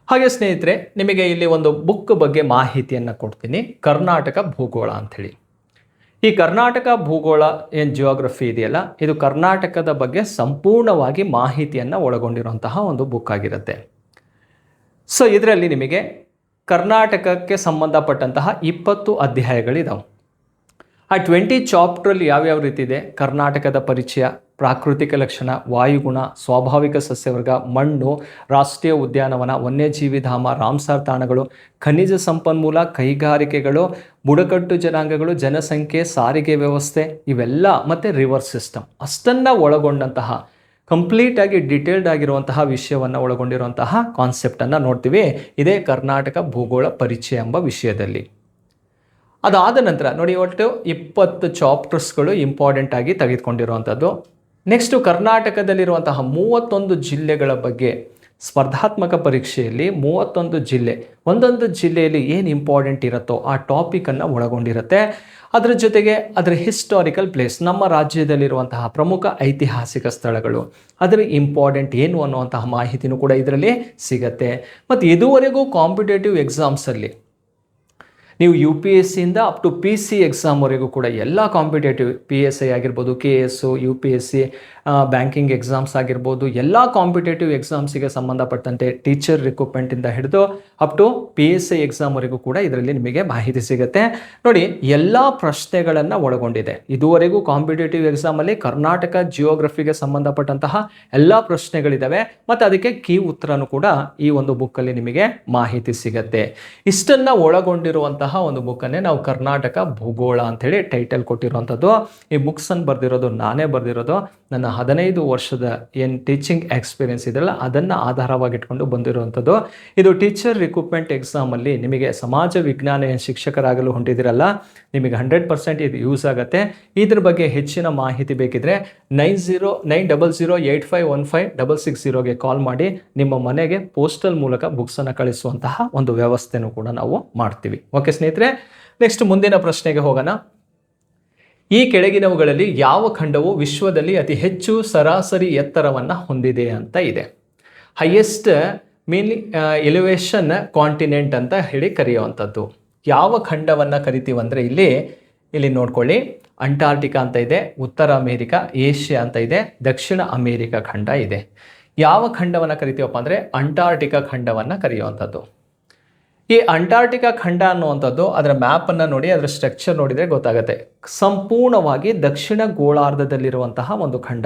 ಹಾಗೆ ಸ್ನೇಹಿತರೆ, ನಿಮಗೆ ಇಲ್ಲಿ ಒಂದು ಬುಕ್ ಬಗ್ಗೆ ಮಾಹಿತಿಯನ್ನು ಕೊಡ್ತೀನಿ, ಕರ್ನಾಟಕ ಭೂಗೋಳ ಅಂಥೇಳಿ. ಈ ಕರ್ನಾಟಕ ಭೂಗೋಳ ಏನು ಜಿಯೋಗ್ರಫಿ ಇದೆಯಲ್ಲ, ಇದು ಕರ್ನಾಟಕದ ಬಗ್ಗೆ ಸಂಪೂರ್ಣವಾಗಿ ಮಾಹಿತಿಯನ್ನು ಒಳಗೊಂಡಿರುವಂತಹ ಒಂದು ಬುಕ್ ಆಗಿರುತ್ತೆ. ಸೊ ಇದರಲ್ಲಿ ನಿಮಗೆ ಕರ್ನಾಟಕಕ್ಕೆ ಸಂಬಂಧಪಟ್ಟಂತಹ 20 ಅಧ್ಯಾಯಗಳಿದಾವೆ. ಆ 20 ಚಾಪ್ಟ್ರಲ್ಲಿ ಯಾವ್ಯಾವ ರೀತಿ ಇದೆ? ಕರ್ನಾಟಕದ ಪರಿಚಯ, ಪ್ರಾಕೃತಿಕ ಲಕ್ಷಣ, ವಾಯುಗುಣ, ಸ್ವಾಭಾವಿಕ ಸಸ್ಯವರ್ಗ, ಮಣ್ಣು, ರಾಷ್ಟ್ರೀಯ ಉದ್ಯಾನವನ, ವನ್ಯಜೀವಿ ಧಾಮ, ರಾಮ್ಸಾರ್ ತಾಣಗಳು, ಖನಿಜ ಸಂಪನ್ಮೂಲ, ಕೈಗಾರಿಕೆಗಳು, ಬುಡಕಟ್ಟು ಜನಾಂಗಗಳು, ಜನಸಂಖ್ಯೆ, ಸಾರಿಗೆ ವ್ಯವಸ್ಥೆ, ಇವೆಲ್ಲ ಮತ್ತು ರಿವರ್ ಸಿಸ್ಟಮ್ ಅಷ್ಟನ್ನು ಒಳಗೊಂಡಂತಹ ಕಂಪ್ಲೀಟಾಗಿ ಡಿಟೇಲ್ಡ್ ಆಗಿರುವಂತಹ ವಿಷಯವನ್ನು ಒಳಗೊಂಡಿರುವಂತಹ ಕಾನ್ಸೆಪ್ಟನ್ನು ನೋಡ್ತೀವಿ. ಇದೇ ಕರ್ನಾಟಕ ಭೂಗೋಳ ಪರಿಚಯ ಎಂಬ ವಿಷಯದಲ್ಲಿ. ಅದಾದ ನಂತರ ನೋಡಿ, ಒಟ್ಟು 20 ಚಾಪ್ಟರ್ಸ್ಗಳು ಇಂಪಾರ್ಟೆಂಟ್ ಆಗಿ ತೆಗೆದುಕೊಂಡಿರುವಂಥದ್ದು. ನೆಕ್ಸ್ಟು ಕರ್ನಾಟಕದಲ್ಲಿರುವಂತಹ 31 ಜಿಲ್ಲೆಗಳ ಬಗ್ಗೆ ಸ್ಪರ್ಧಾತ್ಮಕ ಪರೀಕ್ಷೆಯಲ್ಲಿ 31 ಜಿಲ್ಲೆ, ಒಂದೊಂದು ಜಿಲ್ಲೆಯಲ್ಲಿ ಏನು ಇಂಪಾರ್ಟೆಂಟ್ ಇರುತ್ತೋ ಆ ಟಾಪಿಕನ್ನು ಒಳಗೊಂಡಿರುತ್ತೆ. ಅದರ ಜೊತೆಗೆ ಅದರ ಹಿಸ್ಟಾರಿಕಲ್ ಪ್ಲೇಸ್, ನಮ್ಮ ರಾಜ್ಯದಲ್ಲಿರುವಂತಹ ಪ್ರಮುಖ ಐತಿಹಾಸಿಕ ಸ್ಥಳಗಳು, ಅದರ ಇಂಪಾರ್ಟೆಂಟ್ ಏನು ಅನ್ನುವಂತಹ ಮಾಹಿತಿನೂ ಕೂಡ ಇದರಲ್ಲಿ ಸಿಗತ್ತೆ. ಮತ್ತು ಇದುವರೆಗೂ ಕಾಂಪಿಟೇಟಿವ್ ಎಕ್ಸಾಮ್ಸಲ್ಲಿ ನೀವು UPSC ಅಪ್ ಟು PC ಎಕ್ಸಾಮ್ವರೆಗೂ ಕೂಡ ಎಲ್ಲ ಕಾಂಪಿಟೇಟಿವ್ PSI ಆಗಿರ್ಬೋದು, KS, UPSC, ಬ್ಯಾಂಕಿಂಗ್ ಎಕ್ಸಾಮ್ಸ್ ಆಗಿರ್ಬೋದು, ಎಲ್ಲ ಕಾಂಪಿಟೇಟಿವ್ ಎಕ್ಸಾಮ್ಸಿಗೆ ಸಂಬಂಧಪಟ್ಟಂತೆ ಟೀಚರ್ ರಿಕ್ರೂಟ್ಮೆಂಟಿಂದ ಹಿಡಿದು ಅಪ್ ಟು PSI ಎಕ್ಸಾಮ್ವರೆಗೂ ಕೂಡ ಇದರಲ್ಲಿ ನಿಮಗೆ ಮಾಹಿತಿ ಸಿಗುತ್ತೆ. ನೋಡಿ, ಎಲ್ಲ ಪ್ರಶ್ನೆಗಳನ್ನು ಒಳಗೊಂಡಿದೆ. ಇದುವರೆಗೂ ಕಾಂಪಿಟೇಟಿವ್ ಎಕ್ಸಾಮಲ್ಲಿ ಕರ್ನಾಟಕ ಜಿಯೋಗ್ರಫಿಗೆ ಸಂಬಂಧಪಟ್ಟಂತಹ ಎಲ್ಲ ಪ್ರಶ್ನೆಗಳಿದ್ದಾವೆ ಮತ್ತು ಅದಕ್ಕೆ ಕೀ ಉತ್ತರನೂ ಕೂಡ ಈ ಒಂದು ಬುಕ್ಕಲ್ಲಿ ನಿಮಗೆ ಮಾಹಿತಿ ಸಿಗುತ್ತೆ. ಇಷ್ಟನ್ನು ಒಳಗೊಂಡಿರುವಂತಹ ಒಂದು ಬುಕ್ಕನ್ನೇ ನಾವು ಕರ್ನಾಟಕ ಭೂಗೋಳ ಅಂಥೇಳಿ ಟೈಟಲ್ ಕೊಟ್ಟಿರುವಂಥದ್ದು. ಈ ಬುಕ್ಸನ್ನು ಬರೆದಿರೋದು ನಾನೇ ಬರೆದಿರೋದು. ನನ್ನ 15 ವರ್ಷದ ಏನು ಟೀಚಿಂಗ್ ಎಕ್ಸ್ಪೀರಿಯನ್ಸ್ ಇದೆಯಲ್ಲ ಅದನ್ನು ಆಧಾರವಾಗಿಟ್ಕೊಂಡು ಬಂದಿರುವಂಥದ್ದು. ಇದು ಟೀಚರ್ ರಿಕ್ರೂಟ್ಮೆಂಟ್ ಎಕ್ಸಾಮಲ್ಲಿ ನಿಮಗೆ ಸಮಾಜ ವಿಜ್ಞಾನ ಶಿಕ್ಷಕರಾಗಲು ಹೊಂಟಿದಿರಲ್ಲ, ನಿಮಗೆ 100% ಇದು ಯೂಸ್ ಆಗುತ್ತೆ. ಇದ್ರ ಬಗ್ಗೆ ಹೆಚ್ಚಿನ ಮಾಹಿತಿ ಬೇಕಿದ್ರೆ 900085156660ಗೆ ಕಾಲ್ ಮಾಡಿ ನಿಮ್ಮ ಮನೆಗೆ ಪೋಸ್ಟಲ್ ಮೂಲಕ ಬುಕ್ಸನ್ನು ಕಳಿಸುವಂತಹ ಒಂದು ವ್ಯವಸ್ಥೆನೂ ಕೂಡ ನಾವು ಮಾಡ್ತೀವಿ. ಓಕೆ ಸ್ನೇಹಿತರೆ, ನೆಕ್ಸ್ಟ್ ಮುಂದಿನ ಪ್ರಶ್ನೆಗೆ ಹೋಗೋಣ. ಈ ಕೆಳಗಿನವುಗಳಲ್ಲಿ ಯಾವ ಖಂಡವು ವಿಶ್ವದಲ್ಲಿ ಅತಿ ಹೆಚ್ಚು ಸರಾಸರಿ ಎತ್ತರವನ್ನು ಹೊಂದಿದೆ ಅಂತ ಇದೆ. ಹೈಯೆಸ್ಟ್ ಮೀನ್ ಎಲಿವೇಶನ್ ಕಾಂಟಿನೆಂಟ್ ಅಂತ ಹೇಳಿ ಕರೆಯುವಂಥದ್ದು. ಯಾವ ಖಂಡವನ್ನು ಕರಿತೀವಂದರೆ ಇಲ್ಲಿ ನೋಡ್ಕೊಳ್ಳಿ, ಅಂಟಾರ್ಟಿಕಾ ಅಂತ ಇದೆ, ಉತ್ತರ ಅಮೇರಿಕಾ, ಏಷ್ಯಾ ಅಂತ ಇದೆ, ದಕ್ಷಿಣ ಅಮೇರಿಕಾ ಖಂಡ ಇದೆ. ಯಾವ ಖಂಡವನ್ನು ಕರಿತೀವಪ್ಪ ಅಂದರೆ ಅಂಟಾರ್ಟಿಕಾ ಖಂಡವನ್ನು ಕರೆಯುವಂಥದ್ದು. ಈ ಅಂಟಾರ್ಟಿಕಾ ಖಂಡ ಅನ್ನುವಂಥದ್ದು ಅದರ ಮ್ಯಾಪನ್ನು ನೋಡಿ, ಅದರ ಸ್ಟ್ರಕ್ಚರ್ ನೋಡಿದರೆ ಗೊತ್ತಾಗುತ್ತೆ. ಸಂಪೂರ್ಣವಾಗಿ ದಕ್ಷಿಣ ಗೋಳಾರ್ಧದಲ್ಲಿರುವಂತಹ ಒಂದು ಖಂಡ,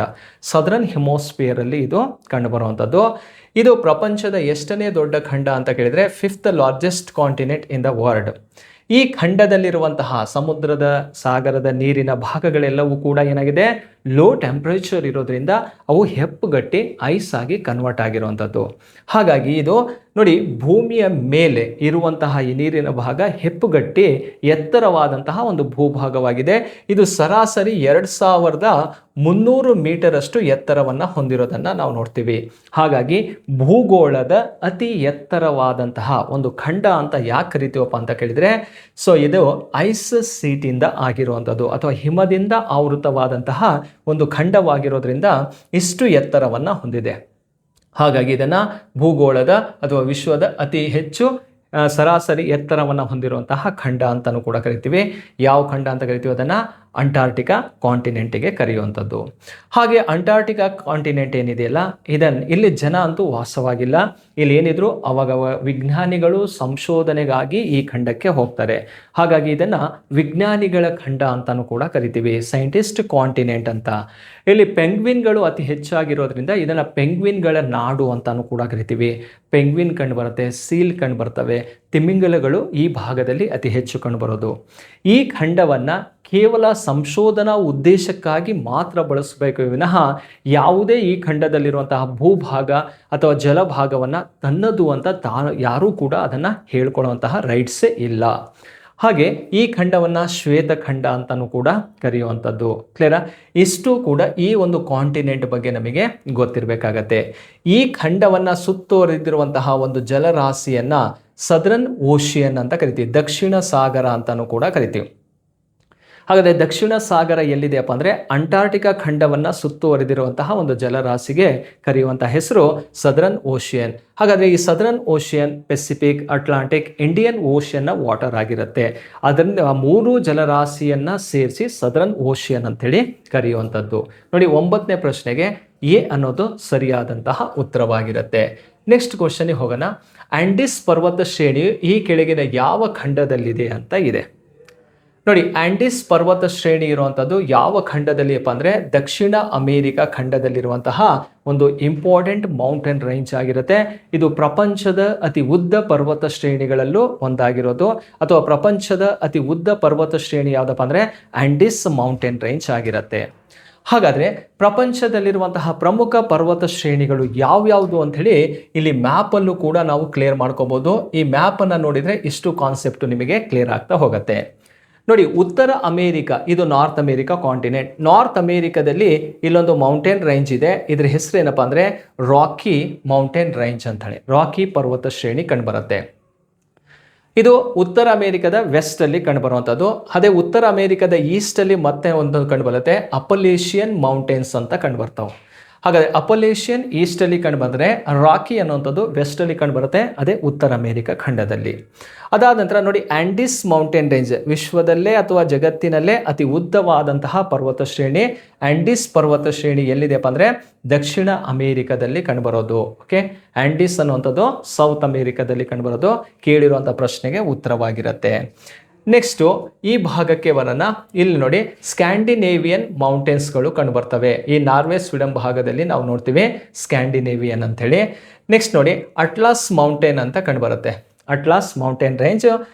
ಸದರ್ನ್ ಹೆಮೋಸ್ಫಿಯರಲ್ಲಿ ಇದು ಕಂಡುಬರುವಂಥದ್ದು. ಇದು ಪ್ರಪಂಚದ ಎಷ್ಟನೇ ದೊಡ್ಡ ಖಂಡ ಅಂತ ಕೇಳಿದರೆ 5th largest continent in the world. ಈ ಖಂಡದಲ್ಲಿರುವಂತಹ ಸಮುದ್ರದ, ಸಾಗರದ ನೀರಿನ ಭಾಗಗಳೆಲ್ಲವೂ ಕೂಡ ಏನಾಗಿದೆ, ಲೋ ಟೆಂಪ್ರೇಚರ್ ಇರೋದ್ರಿಂದ ಅವು ಹೆಪ್ಪುಗಟ್ಟಿ ಐಸ್ ಆಗಿ ಕನ್ವರ್ಟ್ ಆಗಿರುವಂಥದ್ದು. ಹಾಗಾಗಿ ಇದು ನೋಡಿ, ಭೂಮಿಯ ಮೇಲೆ ಇರುವಂತಹ ಈ ನೀರಿನ ಭಾಗ ಹೆಪ್ಪುಗಟ್ಟಿ ಎತ್ತರವಾದಂತಹ ಒಂದು ಭೂಭಾಗವಾಗಿದೆ. ಇದು ಸರಾಸರಿ 2300 ಮೀಟರ್ ಅಷ್ಟು ಎತ್ತರವನ್ನು ಹೊಂದಿರೋದನ್ನು ನಾವು ನೋಡ್ತೀವಿ. ಹಾಗಾಗಿ ಭೂಗೋಳದ ಅತಿ ಎತ್ತರವಾದಂತಹ ಒಂದು ಖಂಡ ಅಂತ ಯಾಕೆ ಕರಿತೀವಪ್ಪ ಅಂತ ಕೇಳಿದರೆ, ಸೊ ಇದು ಐಸ್ ಸೀಟಿಂದ ಆಗಿರುವಂಥದ್ದು ಅಥವಾ ಹಿಮದಿಂದ ಆವೃತವಾದಂತಹ ಒಂದು ಖಂಡವಾಗಿರೋದ್ರಿಂದ ಇಷ್ಟು ಎತ್ತರವನ್ನು ಹೊಂದಿದೆ. ಹಾಗಾಗಿ ಇದನ್ನು ಭೂಗೋಳದ ಅಥವಾ ವಿಶ್ವದ ಅತಿ ಹೆಚ್ಚು ಸರಾಸರಿ ಎತ್ತರವನ್ನು ಹೊಂದಿರುವಂತಹ ಖಂಡ ಅಂತಲೂ ಕೂಡ ಕರಿತೀವಿ. ಯಾವ ಖಂಡ ಅಂತ ಕರಿತೀವಿ ಅದನ್ನು ಅಂಟಾರ್ಟಿಕಾ ಕಾಂಟಿನೆಂಟಿಗೆ ಕರೆಯುವಂಥದ್ದು. ಹಾಗೆ ಅಂಟಾರ್ಟಿಕಾ ಕಾಂಟಿನೆಂಟ್ ಏನಿದೆಯಲ್ಲ, ಇಲ್ಲಿ ಜನ ಅಂತೂ ವಾಸವಾಗಿಲ್ಲ. ಇಲ್ಲಿ ಏನಿದ್ರು ಅವಾಗ ವಿಜ್ಞಾನಿಗಳು ಸಂಶೋಧನೆಗಾಗಿ ಈ ಖಂಡಕ್ಕೆ ಹೋಗ್ತಾರೆ. ಹಾಗಾಗಿ ಇದನ್ನು ವಿಜ್ಞಾನಿಗಳ ಖಂಡ ಅಂತಲೂ ಕೂಡ ಕರಿತೀವಿ, ಸೈಂಟಿಸ್ಟ್ ಕಾಂಟಿನೆಂಟ್ ಅಂತ. ಇಲ್ಲಿ ಪೆಂಗ್ವಿನ್ಗಳು ಅತಿ ಹೆಚ್ಚಾಗಿರೋದ್ರಿಂದ ಇದನ್ನು ಪೆಂಗ್ವಿನ್ಗಳ ನಾಡು ಅಂತಲೂ ಕೂಡ ಕರಿತೀವಿ. ಪೆಂಗ್ವಿನ್ ಕಂಡು ಬರುತ್ತೆ, ಸೀಲ್ ಕಂಡು ಬರ್ತವೆ, ತಿಮಿಂಗಲಗಳು ಈ ಭಾಗದಲ್ಲಿ ಅತಿ ಹೆಚ್ಚು ಕಂಡುಬರೋದು. ಈ ಖಂಡವನ್ನು ಕೇವಲ ಸಂಶೋಧನಾ ಉದ್ದೇಶಕ್ಕಾಗಿ ಮಾತ್ರ ಬಳಸಬೇಕು ವಿನಃ ಯಾವುದೇ ಈ ಖಂಡದಲ್ಲಿರುವಂತಹ ಭೂಭಾಗ ಅಥವಾ ಜಲಭಾಗವನ್ನು ತನ್ನದು ಅಂತ ಯಾರೂ ಕೂಡ ಅದನ್ನು ಹೇಳ್ಕೊಳ್ಳುವಂತಹ ರೈಟ್ಸೇ ಇಲ್ಲ. ಹಾಗೆ ಈ ಖಂಡವನ್ನು ಶ್ವೇತಖಂಡ ಅಂತಲೂ ಕೂಡ ಕರೆಯುವಂಥದ್ದು. ಕ್ಲಿಯರಾ? ಇಷ್ಟು ಕೂಡ ಈ ಒಂದು ಕಾಂಟಿನೆಂಟ್ ಬಗ್ಗೆ ನಮಗೆ ಗೊತ್ತಿರಬೇಕಾಗತ್ತೆ. ಈ ಖಂಡವನ್ನು ಸುತ್ತುವರಿದಿರುವಂತಹ ಒಂದು ಜಲರಾಶಿಯನ್ನು ಸದರ್ನ್ ಓಷಿಯನ್ ಅಂತ ಕರಿತೀವಿ, ದಕ್ಷಿಣ ಸಾಗರ ಅಂತಲೂ ಕೂಡ ಕರಿತೀವಿ. ಹಾಗಾದರೆ ದಕ್ಷಿಣ ಸಾಗರ ಎಲ್ಲಿದೆಯಪ್ಪ ಅಂದರೆ ಅಂಟಾರ್ಟಿಕಾ ಖಂಡವನ್ನು ಸುತ್ತುವರಿದಿರುವಂತಹ ಒಂದು ಜಲರಾಶಿಗೆ ಕರೆಯುವಂಥ ಹೆಸರು ಸದರ್ನ್ ಓಷಿಯನ್. ಹಾಗಾದರೆ ಈ southern ocean Pacific, Atlantic, Indian ಓಷಿಯನ್ನ ವಾಟರ್ ಆಗಿರುತ್ತೆ. ಅದರಿಂದ 3 ಜಲರಾಶಿಯನ್ನು ಸೇರಿಸಿ ಸದರ್ನ್ ಓಷಿಯನ್ ಅಂತೇಳಿ ಕರೆಯುವಂಥದ್ದು. ನೋಡಿ, 9ನೇ ಪ್ರಶ್ನೆಗೆ ಎ ಅನ್ನೋದು ಸರಿಯಾದಂತಹ ಉತ್ತರವಾಗಿರುತ್ತೆ. ನೆಕ್ಸ್ಟ್ ಕ್ವಶನ್ಗೆ ಹೋಗೋಣ. ಆಂಡಿಸ್ ಪರ್ವತ ಶ್ರೇಣಿಯು ಈ ಕೆಳಗಿನ ಯಾವ ಖಂಡದಲ್ಲಿದೆ ಅಂತ ಇದೆ. ನೋಡಿ, ಆಂಡಿಸ್ ಪರ್ವತ ಶ್ರೇಣಿ ಇರುವಂಥದ್ದು ಯಾವ ಖಂಡದಲ್ಲಿಯಪ್ಪ ಅಂದರೆ ದಕ್ಷಿಣ ಅಮೇರಿಕಾ ಖಂಡದಲ್ಲಿರುವಂತಹ ಒಂದು ಇಂಪಾರ್ಟೆಂಟ್ ಮೌಂಟೇನ್ ರೇಂಜ್ ಆಗಿರುತ್ತೆ. ಇದು ಪ್ರಪಂಚದ ಅತಿ ಉದ್ದ ಪರ್ವತ ಶ್ರೇಣಿಗಳಲ್ಲೂ ಒಂದಾಗಿರೋದು, ಅಥವಾ ಪ್ರಪಂಚದ ಅತಿ ಉದ್ದ ಪರ್ವತ ಶ್ರೇಣಿ ಯಾವುದಪ್ಪ ಅಂದರೆ ಆಂಡಿಸ್ ಮೌಂಟೇನ್ ರೇಂಜ್ ಆಗಿರುತ್ತೆ. ಹಾಗಾದರೆ ಪ್ರಪಂಚದಲ್ಲಿರುವಂತಹ ಪ್ರಮುಖ ಪರ್ವತ ಶ್ರೇಣಿಗಳು ಯಾವ್ಯಾವುದು ಅಂಥೇಳಿ ಇಲ್ಲಿ ಮ್ಯಾಪಲ್ಲೂ ಕೂಡ ನಾವು ಕ್ಲಿಯರ್ ಮಾಡ್ಕೋಬೋದು. ಈ ಮ್ಯಾಪನ್ನು ನೋಡಿದರೆ ಇಷ್ಟು ಕಾನ್ಸೆಪ್ಟು ನಿಮಗೆ ಕ್ಲಿಯರ್ ಆಗ್ತಾ ಹೋಗುತ್ತೆ. ನೋಡಿ, ಉತ್ತರ ಅಮೇರಿಕಾ ಇದು ನಾರ್ತ್ ಅಮೇರಿಕಾ ಕಾಂಟಿನೆಂಟ್. ನಾರ್ತ್ ಅಮೇರಿಕಾದಲ್ಲಿ ಇಲ್ಲೊಂದು ಮೌಂಟೇನ್ ರೇಂಜ್ ಇದೆ. ಇದರ ಹೆಸರು ಏನಪ್ಪ ಅಂದರೆ ರಾಕಿ ಮೌಂಟೇನ್ ರೇಂಜ್ ಅಂತೇಳಿ, ರಾಕಿ ಪರ್ವತ ಶ್ರೇಣಿ ಕಂಡುಬರುತ್ತೆ. ಇದು ಉತ್ತರ ಅಮೇರಿಕಾದ ವೆಸ್ಟಲ್ಲಿ ಕಂಡುಬರುವಂಥದ್ದು. ಅದೇ ಉತ್ತರ ಅಮೇರಿಕಾದ ಈಸ್ಟಲ್ಲಿ ಮತ್ತೆ ಒಂದು ಕಂಡುಬರುತ್ತೆ, ಅಪಲೇಷಿಯನ್ ಮೌಂಟೇನ್ಸ್ ಅಂತ ಕಂಡುಬರ್ತಾವೆ. ಹಾಗಾದರೆ ಅಪಲೇಷಿಯನ್ ಈಸ್ಟಲ್ಲಿ ಕಂಡು ಬಂದರೆ ರಾಕಿ ಅನ್ನುವಂಥದ್ದು ವೆಸ್ಟಲ್ಲಿ ಕಂಡು ಬರುತ್ತೆ, ಅದೇ ಉತ್ತರ ಅಮೆರಿಕ ಖಂಡದಲ್ಲಿ. ಅದಾದ ನಂತರ ನೋಡಿ ಆಂಡಿಸ್ ಮೌಂಟೇನ್ ರೇಂಜ್, ವಿಶ್ವದಲ್ಲೇ ಅಥವಾ ಜಗತ್ತಿನಲ್ಲೇ ಅತಿ ಉದ್ದವಾದಂತಹ ಪರ್ವತ ಶ್ರೇಣಿ ಆಂಡಿಸ್ ಪರ್ವತ ಶ್ರೇಣಿ ಎಲ್ಲಿದೆಯಪ್ಪ ಅಂದರೆ ದಕ್ಷಿಣ ಅಮೇರಿಕದಲ್ಲಿ ಕಂಡುಬರೋದು. ಓಕೆ, ಆಂಡಿಸ್ ಅನ್ನುವಂಥದ್ದು ಸೌತ್ ಅಮೇರಿಕದಲ್ಲಿ ಕಂಡುಬರೋದು. ಕೇಳಿರುವಂಥ ಪ್ರಶ್ನೆಗೆ ಉತ್ತರವಾಗಿರುತ್ತೆ. ನೆಕ್ಸ್ಟು ಈ ಭಾಗಕ್ಕೆ ಬರೋಣ. ಇಲ್ಲಿ ನೋಡಿ ಸ್ಕ್ಯಾಂಡಿನೇವಿಯನ್ ಮೌಂಟೇನ್ಸ್ಗಳು ಕಂಡುಬರ್ತವೆ. ಈ ನಾರ್ವೆ ಸ್ವೀಡನ್ ಭಾಗದಲ್ಲಿ ನಾವು ನೋಡ್ತೀವಿ ಸ್ಕ್ಯಾಂಡಿನೇವಿಯನ್ ಅಂಥೇಳಿ. ನೆಕ್ಸ್ಟ್ ನೋಡಿ ಅಟ್ಲಾಸ್ ಮೌಂಟೇನ್ ಅಂತ ಕಂಡುಬರುತ್ತೆ. ಅಟ್ಲಾಸ್ ಮೌಂಟೇನ್ ರೇಂಜ್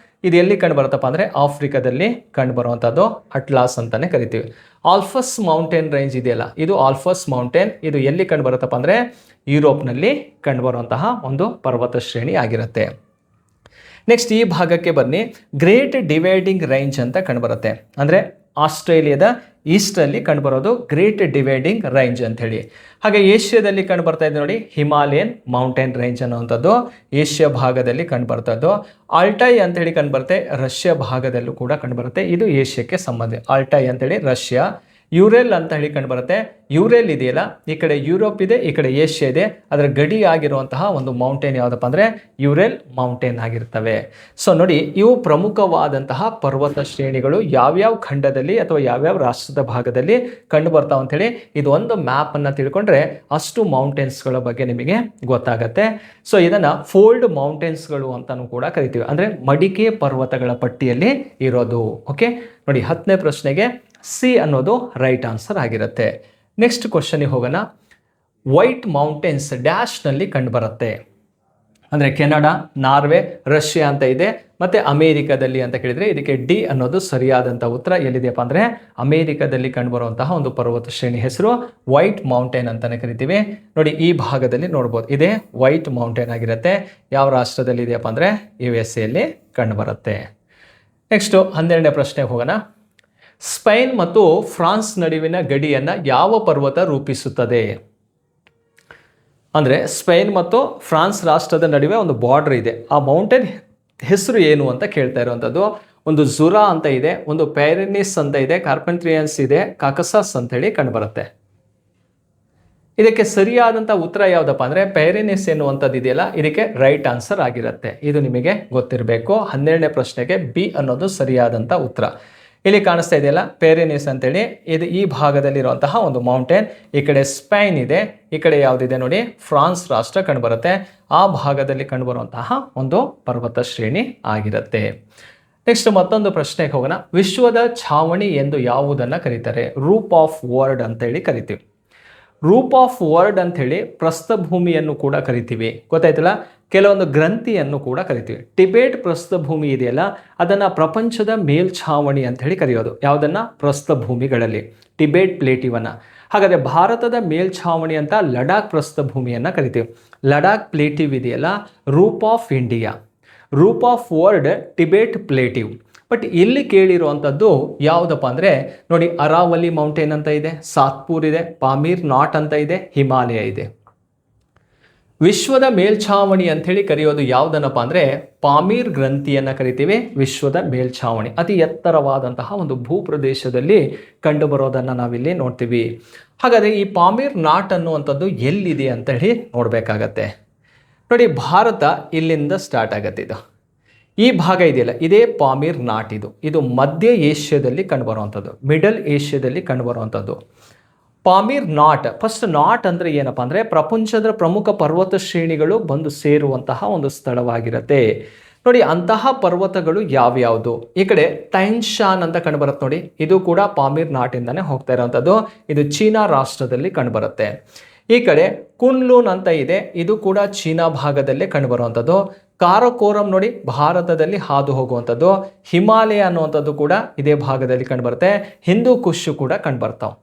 ಇದು ಎಲ್ಲಿ ಕಂಡುಬರುತ್ತಪ್ಪ ಅಂದರೆ ಆಫ್ರಿಕಾದಲ್ಲಿ ಕಂಡುಬರುವಂಥದ್ದು ಅಟ್ಲಾಸ್ ಅಂತಲೇ ಕರಿತೀವಿ. ಆಲ್ಫಸ್ ಮೌಂಟೇನ್ ರೇಂಜ್ ಇದೆಯಲ್ಲ, ಇದು ಆಲ್ಫಸ್ ಮೌಂಟೇನ್, ಇದು ಎಲ್ಲಿ ಕಂಡುಬರುತ್ತಪ್ಪ ಅಂದರೆ ಯುರೋಪ್ನಲ್ಲಿ ಕಂಡುಬರುವಂತಹ ಒಂದು ಪರ್ವತ ಶ್ರೇಣಿ ಆಗಿರುತ್ತೆ. ನೆಕ್ಸ್ಟ್ ಈ ಭಾಗಕ್ಕೆ ಬನ್ನಿ. ಗ್ರೇಟ್ ಡಿವೈಡಿಂಗ್ ರೇಂಜ್ ಅಂತ ಕಂಡುಬರುತ್ತೆ. ಅಂದರೆ ಆಸ್ಟ್ರೇಲಿಯಾದ ಈಸ್ಟಲ್ಲಿ ಕಂಡುಬರೋದು ಗ್ರೇಟ್ ಡಿವೈಡಿಂಗ್ ರೇಂಜ್ ಅಂತ ಹೇಳಿ. ಹಾಗೆ ಏಷ್ಯಾದಲ್ಲಿ ಕಂಡುಬರ್ತಾ ಇದೆ ನೋಡಿ ಹಿಮಾಲಯನ್ ಮೌಂಟೇನ್ ರೇಂಜ್ ಅನ್ನುವಂಥದ್ದು ಏಷ್ಯಾ ಭಾಗದಲ್ಲಿ ಕಂಡುಬರ್ತದ್ದು. ಆಲ್ಟೈ ಅಂತೇಳಿ ಕಂಡುಬರುತ್ತೆ, ರಷ್ಯಾ ಭಾಗದಲ್ಲೂ ಕೂಡ ಕಂಡುಬರುತ್ತೆ. ಇದು ಏಷ್ಯಾಕ್ಕೆ ಸಂಬಂಧ. ಆಲ್ಟೈ ಅಂತೇಳಿ ರಷ್ಯಾ. ಯುರೇಲ್ ಅಂತ ಹೇಳಿ ಕಂಡುಬರುತ್ತೆ. ಯುರೇಲ್ ಇದೆಯಲ್ಲ, ಈ ಕಡೆ ಯುರೋಪ್ ಇದೆ, ಈ ಕಡೆ ಏಷ್ಯಾ ಇದೆ. ಅದರ ಗಡಿ ಆಗಿರುವಂತಹ ಒಂದು ಮೌಂಟೇನ್ ಯಾವುದಪ್ಪ ಅಂದರೆ ಯುರೇಲ್ ಮೌಂಟೇನ್ ಆಗಿರ್ತವೆ. ಸೊ ನೋಡಿ, ಇವು ಪ್ರಮುಖವಾದಂತಹ ಪರ್ವತ ಶ್ರೇಣಿಗಳು ಯಾವ್ಯಾವ ಖಂಡದಲ್ಲಿ ಅಥವಾ ಯಾವ್ಯಾವ ರಾಷ್ಟ್ರದ ಭಾಗದಲ್ಲಿ ಕಂಡು ಬರ್ತಾವ ಅಂಥೇಳಿ ಇದು ಒಂದು ಮ್ಯಾಪನ್ನು ತಿಳ್ಕೊಂಡ್ರೆ ಅಷ್ಟು ಮೌಂಟೇನ್ಸ್ಗಳ ಬಗ್ಗೆ ನಿಮಗೆ ಗೊತ್ತಾಗತ್ತೆ. ಸೊ ಇದನ್ನು ಫೋಲ್ಡ್ ಮೌಂಟೇನ್ಸ್ಗಳು ಅಂತಲೂ ಕೂಡ ಕರಿತೀವಿ. ಅಂದರೆ ಮಡಿಕೆ ಪರ್ವತಗಳ ಪಟ್ಟಿಯಲ್ಲಿ ಇರೋದು. ಓಕೆ ನೋಡಿ, 10ನೇ ಪ್ರಶ್ನೆಗೆ ಸಿ ಅನ್ನೋದು ರೈಟ್ ಆನ್ಸರ್ ಆಗಿರುತ್ತೆ. ನೆಕ್ಸ್ಟ್ ಕ್ವಶನ್ಗೆ ಹೋಗೋಣ. ವೈಟ್ ಮೌಂಟೇನ್ಸ್ ಡ್ಯಾಶ್ನಲ್ಲಿ ಕಂಡುಬರುತ್ತೆ. ಅಂದರೆ ಕೆನಡಾ, ನಾರ್ವೆ, ರಷ್ಯಾ ಅಂತ ಇದೆ, ಮತ್ತು ಅಮೇರಿಕಾದಲ್ಲಿ ಅಂತ ಕೇಳಿದರೆ ಇದಕ್ಕೆ ಡಿ ಅನ್ನೋದು ಸರಿಯಾದಂಥ ಉತ್ತರ. ಎಲ್ಲಿದೆಯಪ್ಪ ಅಂದರೆ ಅಮೇರಿಕಾದಲ್ಲಿ ಕಂಡುಬರುವಂತಹ ಒಂದು ಪರ್ವತ ಶ್ರೇಣಿ ಹೆಸರು ವೈಟ್ ಮೌಂಟೇನ್ ಅಂತಲೇ ಕರಿತೀವಿ. ನೋಡಿ ಈ ಭಾಗದಲ್ಲಿ ನೋಡ್ಬೋದು, ಇದೇ ವೈಟ್ ಮೌಂಟೇನ್ ಆಗಿರುತ್ತೆ. ಯಾವ ರಾಷ್ಟ್ರದಲ್ಲಿ ಇದೆಯಪ್ಪ ಅಂದರೆ USA ಕಂಡುಬರುತ್ತೆ. ನೆಕ್ಸ್ಟು 12ನೇ ಪ್ರಶ್ನೆಗೆ ಹೋಗೋಣ. ಸ್ಪೇನ್ ಮತ್ತು ಫ್ರಾನ್ಸ್ ನಡುವಿನ ಗಡಿಯನ್ನು ಯಾವ ಪರ್ವತ ರೂಪಿಸುತ್ತದೆ? ಅಂದರೆ ಸ್ಪೇನ್ ಮತ್ತು ಫ್ರಾನ್ಸ್ ರಾಷ್ಟ್ರದ ನಡುವೆ ಒಂದು ಬಾರ್ಡರ್ ಇದೆ. ಆ ಮೌಂಟೇನ್ ಹೆಸರು ಏನು ಅಂತ ಕೇಳ್ತಾ ಇರುವಂಥದ್ದು. ಒಂದು ಜುರಾ ಅಂತ ಇದೆ, ಒಂದು ಪೈರೆನಿಸ್ ಅಂತ ಇದೆ, ಕಾರ್ಪೆಂಟ್ರಿಯನ್ಸ್ ಇದೆ, ಕಾಕಸಸ್ ಅಂತೇಳಿ ಕಂಡುಬರುತ್ತೆ. ಇದಕ್ಕೆ ಸರಿಯಾದಂಥ ಉತ್ತರ ಯಾವುದಪ್ಪ ಅಂದರೆ ಪೈರೆನಿಸ್ ಎನ್ನುವಂಥದ್ದು ಇದೆಯಲ್ಲ, ಇದಕ್ಕೆ ರೈಟ್ ಆನ್ಸರ್ ಆಗಿರುತ್ತೆ. ಇದು ನಿಮಗೆ ಗೊತ್ತಿರಬೇಕು. 12ನೇ ಪ್ರಶ್ನೆಗೆ ಬಿ ಅನ್ನೋದು ಸರಿಯಾದಂಥ ಉತ್ತರ. ಇಲ್ಲಿ ಕಾಣಿಸ್ತಾ ಇದೆಯಲ್ಲ ಪೈರೆನಿಸ್ ಅಂತೇಳಿ, ಇದು ಈ ಭಾಗದಲ್ಲಿರುವಂತಹ ಒಂದು ಮೌಂಟೇನ್. ಈ ಕಡೆ ಸ್ಪೇನ್ ಇದೆ, ಈ ಕಡೆ ಯಾವುದಿದೆ ನೋಡಿ ಫ್ರಾನ್ಸ್ ರಾಷ್ಟ್ರ ಕಂಡುಬರುತ್ತೆ. ಆ ಭಾಗದಲ್ಲಿ ಕಂಡುಬರುವಂತಹ ಒಂದು ಪರ್ವತ ಶ್ರೇಣಿ ಆಗಿರುತ್ತೆ. ನೆಕ್ಸ್ಟ್ ಮತ್ತೊಂದು ಪ್ರಶ್ನೆಗೆ ಹೋಗೋಣ. ವಿಶ್ವದ ಛಾವಣಿ ಎಂದು ಯಾವುದನ್ನು ಕರೀತಾರೆ? ರೂಪ್ ಆಫ್ ವರ್ಲ್ಡ್ ಅಂತೇಳಿ ಕರಿತೀವಿ. ರೂಪ್ ಆಫ್ ವರ್ಲ್ಡ್ ಅಂಥೇಳಿ ಪ್ರಸ್ಥಭೂಮಿಯನ್ನು ಕೂಡ ಕರಿತೀವಿ, ಗೊತ್ತಾಯ್ತಲ್ಲ. ಕೆಲವೊಂದು ಗ್ರಂಥಿಯನ್ನು ಕೂಡ ಕರಿತೀವಿ. ಟಿಬೇಟ್ ಪ್ರಸ್ಥಭೂಮಿ ಇದೆಯಲ್ಲ, ಅದನ್ನು ಪ್ರಪಂಚದ ಮೇಲ್ಛಾವಣಿ ಅಂಥೇಳಿ ಕರೆಯೋದು. ಯಾವುದನ್ನು? ಪ್ರಸ್ಥಭೂಮಿಗಳಲ್ಲಿ ಟಿಬೇಟ್ ಪ್ಲೇಟಿವನ್ನು. ಹಾಗಾದರೆ ಭಾರತದ ಮೇಲ್ಛಾವಣಿ ಅಂತ ಲಡಾಖ್ ಪ್ರಸ್ಥಭೂಮಿಯನ್ನು ಕರಿತೀವಿ. ಲಡಾಖ್ ಪ್ಲೇಟಿವ್ ಇದೆಯಲ್ಲ, roof of India. Roof of world Tibet plateau. But ಇಲ್ಲಿ ಕೇಳಿರುವಂಥದ್ದು ಯಾವುದಪ್ಪ ಅಂದರೆ ನೋಡಿ, ಅರಾವಲಿ ಮೌಂಟೇನ್ ಅಂತ ಇದೆ, ಸಾತ್ಪುರ್ ಇದೆ, ಪಾಮೀರ್ ನಾಟ್ ಅಂತ ಇದೆ, ಹಿಮಾಲಯ ಇದೆ. ವಿಶ್ವದ ಮೇಲ್ಛಾವಣಿ ಅಂಥೇಳಿ ಕರೆಯೋದು ಯಾವುದನ್ನಪ್ಪ ಅಂದರೆ ಪಾಮೀರ್ ಗ್ರಂಥಿಯನ್ನು ಕರಿತೀವಿ ವಿಶ್ವದ ಮೇಲ್ಛಾವಣಿ. ಅತಿ ಎತ್ತರವಾದಂತಹ ಒಂದು ಭೂಪ್ರದೇಶದಲ್ಲಿ ಕಂಡುಬರೋದನ್ನು ನಾವಿಲ್ಲಿ ನೋಡ್ತೀವಿ. ಹಾಗಾದರೆ ಈ ಪಾಮೀರ್ ನಾಟ್ ಅನ್ನುವಂಥದ್ದು ಎಲ್ಲಿದೆ ಅಂತೇಳಿ ನೋಡಬೇಕಾಗತ್ತೆ. ನೋಡಿ, ಭಾರತ ಇಲ್ಲಿಂದ ಸ್ಟಾರ್ಟ್ ಆಗತ್ತೆ. ಈ ಭಾಗ ಇದೆಯಲ್ಲ, ಇದೇ ಪಾಮೀರ್ ನಾಟ್. ಇದು ಮಧ್ಯ ಏಷ್ಯಾದಲ್ಲಿ ಕಂಡುಬರುವಂಥದ್ದು, ಮಿಡಲ್ ಏಷ್ಯಾದಲ್ಲಿ ಕಂಡುಬರುವಂಥದ್ದು. ಪಾಮೀರ್ ನಾಟ್, ಫಸ್ಟ್ ನಾಟ್ ಅಂದರೆ ಏನಪ್ಪ ಅಂದರೆ ಪ್ರಪಂಚದ ಪ್ರಮುಖ ಪರ್ವತ ಶ್ರೇಣಿಗಳು ಬಂದು ಸೇರುವಂತಹ ಒಂದು ಸ್ಥಳವಾಗಿರುತ್ತೆ. ನೋಡಿ, ಅಂತಹ ಪರ್ವತಗಳು ಯಾವ್ಯಾವುದು? ಈ ಕಡೆ ತೈನ್ ಶಾನ್ ಅಂತ ಕಂಡುಬರುತ್ತೆ ನೋಡಿ, ಇದು ಕೂಡ ಪಾಮೀರ್ ನಾಟಿಂದಾನೇ ಹೋಗ್ತಾ ಇರೋವಂಥದ್ದು. ಇದು ಚೀನಾ ರಾಷ್ಟ್ರದಲ್ಲಿ ಕಂಡುಬರುತ್ತೆ. ಈ ಕಡೆ ಕುನ್ಲೂನ್ ಅಂತ ಇದೆ, ಇದು ಕೂಡ ಚೀನಾ ಭಾಗದಲ್ಲೇ ಕಂಡುಬರುವಂಥದ್ದು. ಕಾರಕೋರಂ ನೋಡಿ ಭಾರತದಲ್ಲಿ ಹಾದು ಹೋಗುವಂಥದ್ದು. ಹಿಮಾಲಯ ಅನ್ನುವಂಥದ್ದು ಕೂಡ ಇದೇ ಭಾಗದಲ್ಲಿ ಕಂಡುಬರುತ್ತೆ. ಹಿಂದೂ ಕುಶ್ ಕೂಡ ಕಂಡುಬರ್ತಾವೆ.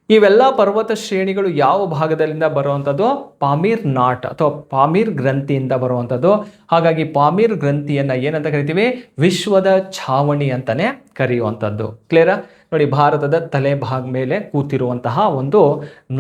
ಇವೆಲ್ಲ ಪರ್ವತ ಶ್ರೇಣಿಗಳು ಯಾವ ಭಾಗದಲ್ಲಿಂದ ಬರುವಂಥದ್ದು? ಪಾಮೀರ್ ನಾಟ್ ಅಥವಾ ಪಾಮೀರ್ ಗ್ರಂಥಿಯಿಂದ ಬರುವಂಥದ್ದು. ಹಾಗಾಗಿ ಪಾಮೀರ್ ಗ್ರಂಥಿಯನ್ನು ಏನಂತ ಕರಿತೀವಿ? ವಿಶ್ವದ ಛಾವಣಿ ಅಂತಲೇ ಕರೆಯುವಂಥದ್ದು. ಕ್ಲಿಯರಾ? ನೋಡಿ ಭಾರತದ ತಲೆ ಭಾಗ ಮೇಲೆ ಕೂತಿರುವಂತಹ ಒಂದು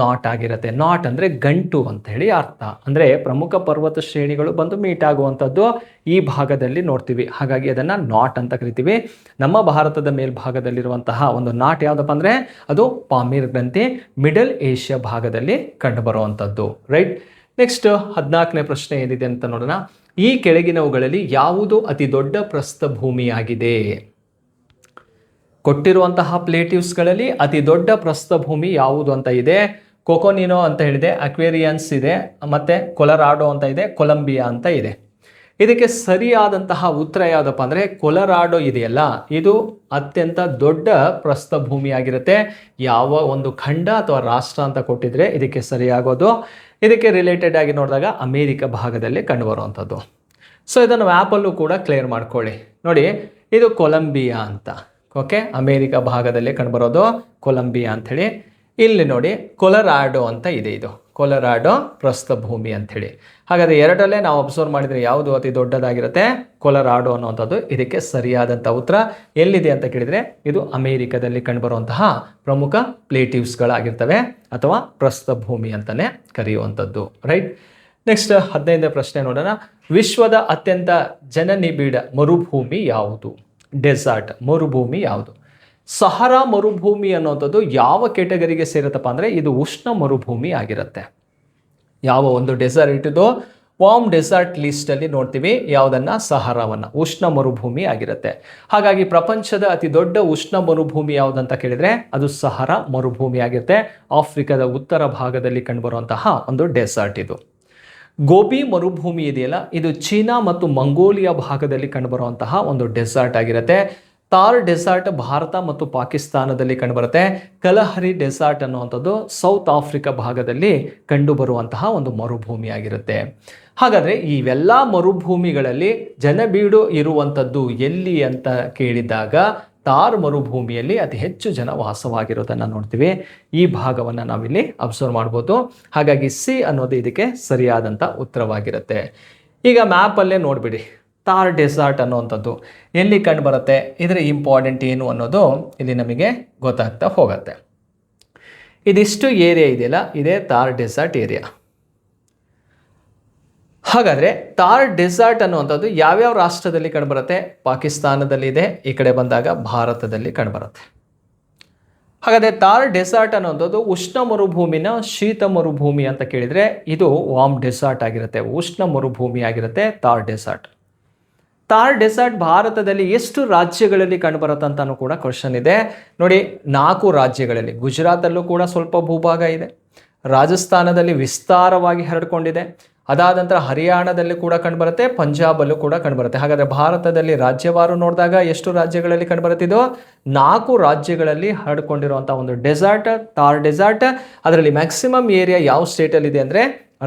ನಾಟ್ ಆಗಿರುತ್ತೆ. ನಾಟ್ ಅಂದರೆ ಗಂಟು ಅಂತ ಹೇಳಿ ಅರ್ಥ. ಅಂದರೆ ಪ್ರಮುಖ ಪರ್ವತ ಶ್ರೇಣಿಗಳು ಬಂದು ಮೀಟ್ ಆಗುವಂಥದ್ದು ಈ ಭಾಗದಲ್ಲಿ ನೋಡ್ತೀವಿ. ಹಾಗಾಗಿ ಅದನ್ನು ನಾಟ್ ಅಂತ ಕರಿತೀವಿ. ನಮ್ಮ ಭಾರತದ ಮೇಲ್ಭಾಗದಲ್ಲಿರುವಂತಹ ಒಂದು ನಾಟ್ ಯಾವುದಪ್ಪ ಅಂದರೆ ಅದು ಪಾಮೀರ್ ಗ್ರಂಥಿ, ಮಿಡಲ್ ಏಷ್ಯಾ ಭಾಗದಲ್ಲಿ ಕಂಡುಬರುವಂಥದ್ದು. ರೈಟ್. ನೆಕ್ಸ್ಟ್ 14ನೇ ಪ್ರಶ್ನೆ ಏನಿದೆ ಅಂತ ನೋಡೋಣ. ಈ ಕೆಳಗಿನವುಗಳಲ್ಲಿ ಯಾವುದು ಅತಿ ದೊಡ್ಡ ಪ್ರಸ್ಥಭೂಮಿಯಾಗಿದೆ? ಕೊಟ್ಟಿರುವಂತಹ ಪ್ಲೇಟಿವ್ಸ್ಗಳಲ್ಲಿ ಅತಿ ದೊಡ್ಡ ಪ್ರಸ್ಥಭೂಮಿ ಯಾವುದು ಅಂತ ಇದೆ. ಕೊಕೊನಿನೋ ಅಂತ ಹೇಳಿದೆ, ಅಕ್ವೇರಿಯನ್ಸ್ ಇದೆ, ಮತ್ತು ಕೊಲರಾಡೋ ಅಂತ ಇದೆ, ಕೊಲಂಬಿಯಾ ಅಂತ ಇದೆ. ಇದಕ್ಕೆ ಸರಿಯಾದಂತಹ ಉತ್ತರ ಯಾವುದಪ್ಪ ಅಂದರೆ ಕೊಲರಾಡೋ ಇದೆಯಲ್ಲ, ಇದು ಅತ್ಯಂತ ದೊಡ್ಡ ಪ್ರಸ್ಥಭೂಮಿಯಾಗಿರುತ್ತೆ. ಯಾವ ಒಂದು ಖಂಡ ಅಥವಾ ರಾಷ್ಟ್ರ ಅಂತ ಕೊಟ್ಟಿದ್ರೆ ಇದಕ್ಕೆ ಸರಿಯಾಗೋದು. ಇದಕ್ಕೆ ರಿಲೇಟೆಡ್ ಆಗಿ ನೋಡಿದಾಗ ಅಮೇರಿಕ ಭಾಗದಲ್ಲಿ ಕಂಡುಬರುವಂಥದ್ದು. ಸೊ ಇದನ್ನು ಮ್ಯಾಪಲ್ಲೂ ಕೂಡ ಕ್ಲಿಯರ್ ಮಾಡ್ಕೊಳ್ಳಿ. ನೋಡಿ, ಇದು ಕೊಲಂಬಿಯಾ ಅಂತ. ಓಕೆ, ಅಮೇರಿಕ ಭಾಗದಲ್ಲಿ ಕಂಡುಬರೋದು ಕೊಲಂಬಿಯಾ ಅಂಥೇಳಿ. ಇಲ್ಲಿ ನೋಡಿ ಕೊಲರಾಡೋ ಅಂತ ಇದೆ, ಇದು ಕೊಲರಾಡೋ ಪ್ರಸ್ಥಭೂಮಿ ಅಂಥೇಳಿ. ಹಾಗಾದರೆ ಎರಡಲ್ಲೇ ನಾವು ಅಬ್ಸರ್ವ್ ಮಾಡಿದರೆ ಯಾವುದು ಅತಿ ದೊಡ್ಡದಾಗಿರುತ್ತೆ? ಕೊಲರಾಡೋ ಅನ್ನುವಂಥದ್ದು ಇದಕ್ಕೆ ಸರಿಯಾದಂಥ ಉತ್ತರ. ಎಲ್ಲಿದೆ ಅಂತ ಕೇಳಿದರೆ ಇದು ಅಮೇರಿಕದಲ್ಲಿ ಕಂಡುಬರುವಂತಹ ಪ್ರಮುಖ ಪ್ಲೇಟಿವ್ಸ್ಗಳಾಗಿರ್ತವೆ ಅಥವಾ ಪ್ರಸ್ಥಭೂಮಿ ಅಂತಲೇ ಕರೆಯುವಂಥದ್ದು. ರೈಟ್. ನೆಕ್ಸ್ಟ್ 15ನೇ ಪ್ರಶ್ನೆ ನೋಡೋಣ. ವಿಶ್ವದ ಅತ್ಯಂತ ಜನನಿಬಿಡ ಮರುಭೂಮಿ ಯಾವುದು? ಡೆಸರ್ಟ್ ಮರುಭೂಮಿ ಯಾವುದು? ಸಹರಾ ಮರುಭೂಮಿ ಅನ್ನೋಂಥದ್ದು ಯಾವ ಕೆಟಗರಿಗೆ ಸೇರುತ್ತಪ್ಪ ಅಂದರೆ ಇದು ಉಷ್ಣ ಮರುಭೂಮಿ ಆಗಿರುತ್ತೆ. ಯಾವ ಒಂದು ಡೆಸರ್ಟ್ ಇದೋ ವಾರ್ಮ್ ಡೆಸರ್ಟ್ ಲಿಸ್ಟಲ್ಲಿ ನೋಡ್ತೀವಿ ಯಾವುದನ್ನು? ಸಹರಾವನ್ನು. ಉಷ್ಣ ಮರುಭೂಮಿ ಆಗಿರುತ್ತೆ. ಹಾಗಾಗಿ ಪ್ರಪಂಚದ ಅತಿ ದೊಡ್ಡ ಉಷ್ಣ ಮರುಭೂಮಿ ಯಾವುದಂತ ಕೇಳಿದರೆ ಅದು ಸಹರಾ ಮರುಭೂಮಿ ಆಗಿರುತ್ತೆ. ಆಫ್ರಿಕಾದ ಉತ್ತರ ಭಾಗದಲ್ಲಿ ಕಂಡುಬರುವಂತಹ ಒಂದು ಡೆಸರ್ಟ್ ಇದು. ಗೋಬಿ ಮರುಭೂಮಿ ಇದೆಯಲ್ಲ, ಇದು ಚೀನಾ ಮತ್ತು ಮಂಗೋಲಿಯಾ ಭಾಗದಲ್ಲಿ ಕಂಡುಬರುವಂತಹ ಒಂದು ಡೆಸರ್ಟ್ ಆಗಿರುತ್ತೆ. ತಾರ್ ಡೆಸರ್ಟ್ ಭಾರತ ಮತ್ತು ಪಾಕಿಸ್ತಾನದಲ್ಲಿ ಕಂಡುಬರುತ್ತೆ. ಕಲಹರಿ ಡೆಸರ್ಟ್ ಅನ್ನುವಂಥದ್ದು ಸೌತ್ ಆಫ್ರಿಕಾ ಭಾಗದಲ್ಲಿ ಕಂಡುಬರುವಂತಹ ಒಂದು ಮರುಭೂಮಿ ಆಗಿರುತ್ತೆ. ಹಾಗಾದರೆ ಇವೆಲ್ಲ ಮರುಭೂಮಿಗಳಲ್ಲಿ ಜನಬೀಡು ಇರುವಂಥದ್ದು ಎಲ್ಲಿ ಅಂತ ಕೇಳಿದಾಗ ತಾರ್ ಮರುಭೂಮಿಯಲ್ಲಿ ಅತಿ ಹೆಚ್ಚು ಜನ ವಾಸವಾಗಿರೋದನ್ನು ನೋಡ್ತೀವಿ. ಈ ಭಾಗವನ್ನು ನಾವಿಲ್ಲಿ ಅಬ್ಸರ್ವ್ ಮಾಡ್ಬೋದು. ಹಾಗಾಗಿ ಸಿ ಅನ್ನೋದು ಇದಕ್ಕೆ ಸರಿಯಾದಂಥ ಉತ್ತರವಾಗಿರುತ್ತೆ. ಈಗ ಮ್ಯಾಪಲ್ಲೇ ನೋಡಿಬಿಡಿ ತಾರ್ ಡೆಸರ್ಟ್ ಅನ್ನುವಂಥದ್ದು ಎಲ್ಲಿ ಕಂಡು ಬರುತ್ತೆ, ಇದರ ಇಂಪಾರ್ಟೆಂಟ್ ಏನು ಅನ್ನೋದು ಇಲ್ಲಿ ನಮಗೆ ಗೊತ್ತಾಗ್ತಾ ಹೋಗುತ್ತೆ. ಇದಿಷ್ಟು ಏರಿಯಾ ಇದೆಯಲ್ಲ, ಇದೇ ತಾರ್ ಡೆಸರ್ಟ್ ಏರಿಯಾ. ಹಾಗಾದರೆ ತಾರ್ ಡೆಸರ್ಟ್ ಅನ್ನುವಂಥದ್ದು ಯಾವ್ಯಾವ ರಾಷ್ಟ್ರದಲ್ಲಿ ಕಂಡುಬರುತ್ತೆ? ಪಾಕಿಸ್ತಾನದಲ್ಲಿದೆ, ಈ ಕಡೆ ಬಂದಾಗ ಭಾರತದಲ್ಲಿ ಕಂಡುಬರುತ್ತೆ. ಹಾಗಾದರೆ ತಾರ್ ಡೆಸರ್ಟ್ ಅನ್ನುವಂಥದ್ದು ಉಷ್ಣ ಮರುಭೂಮಿನ ಶೀತ ಮರುಭೂಮಿ ಅಂತ ಕೇಳಿದರೆ ಇದು ವಾರ್ಮ್ ಡೆಸರ್ಟ್ ಆಗಿರುತ್ತೆ, ಉಷ್ಣ ಮರುಭೂಮಿ ಆಗಿರುತ್ತೆ ತಾರ್ ಡೆಸರ್ಟ್. ತಾರ್ ಡೆಸರ್ಟ್ ಭಾರತದಲ್ಲಿ ಎಷ್ಟು ರಾಜ್ಯಗಳಲ್ಲಿ ಕಂಡುಬರುತ್ತೆ ಅಂತಾನೂ ಕೂಡ ಕ್ವಶನ್ ಇದೆ. ನೋಡಿ, 4 ರಾಜ್ಯಗಳಲ್ಲಿ. ಗುಜರಾತಲ್ಲೂ ಕೂಡ ಸ್ವಲ್ಪ ಭೂಭಾಗ ಇದೆ, ರಾಜಸ್ಥಾನದಲ್ಲಿ ವಿಸ್ತಾರವಾಗಿ ಹರಡಿಕೊಂಡಿದೆ, ಅದಾದ ನಂತರ ಹರಿಯಾಣದಲ್ಲಿ ಕೂಡ ಕಂಡುಬರುತ್ತೆ, ಪಂಜಾಬಲ್ಲೂ ಕೂಡ ಕಂಡುಬರುತ್ತೆ. ಹಾಗಾದರೆ ಭಾರತದಲ್ಲಿ ರಾಜ್ಯವಾರು ನೋಡಿದಾಗ ಎಷ್ಟು ರಾಜ್ಯಗಳಲ್ಲಿ ಕಂಡುಬರುತ್ತಿದೋ 4 ರಾಜ್ಯಗಳಲ್ಲಿ ಹರಡಿಕೊಂಡಿರುವಂಥ ಒಂದು ಡೆಸರ್ಟ್ ತಾರ್ ಡೆಸರ್ಟ್. ಅದರಲ್ಲಿ ಮ್ಯಾಕ್ಸಿಮಮ್ ಏರಿಯಾ ಯಾವ ಸ್ಟೇಟಲ್ಲಿದೆ ಅಂದರೆ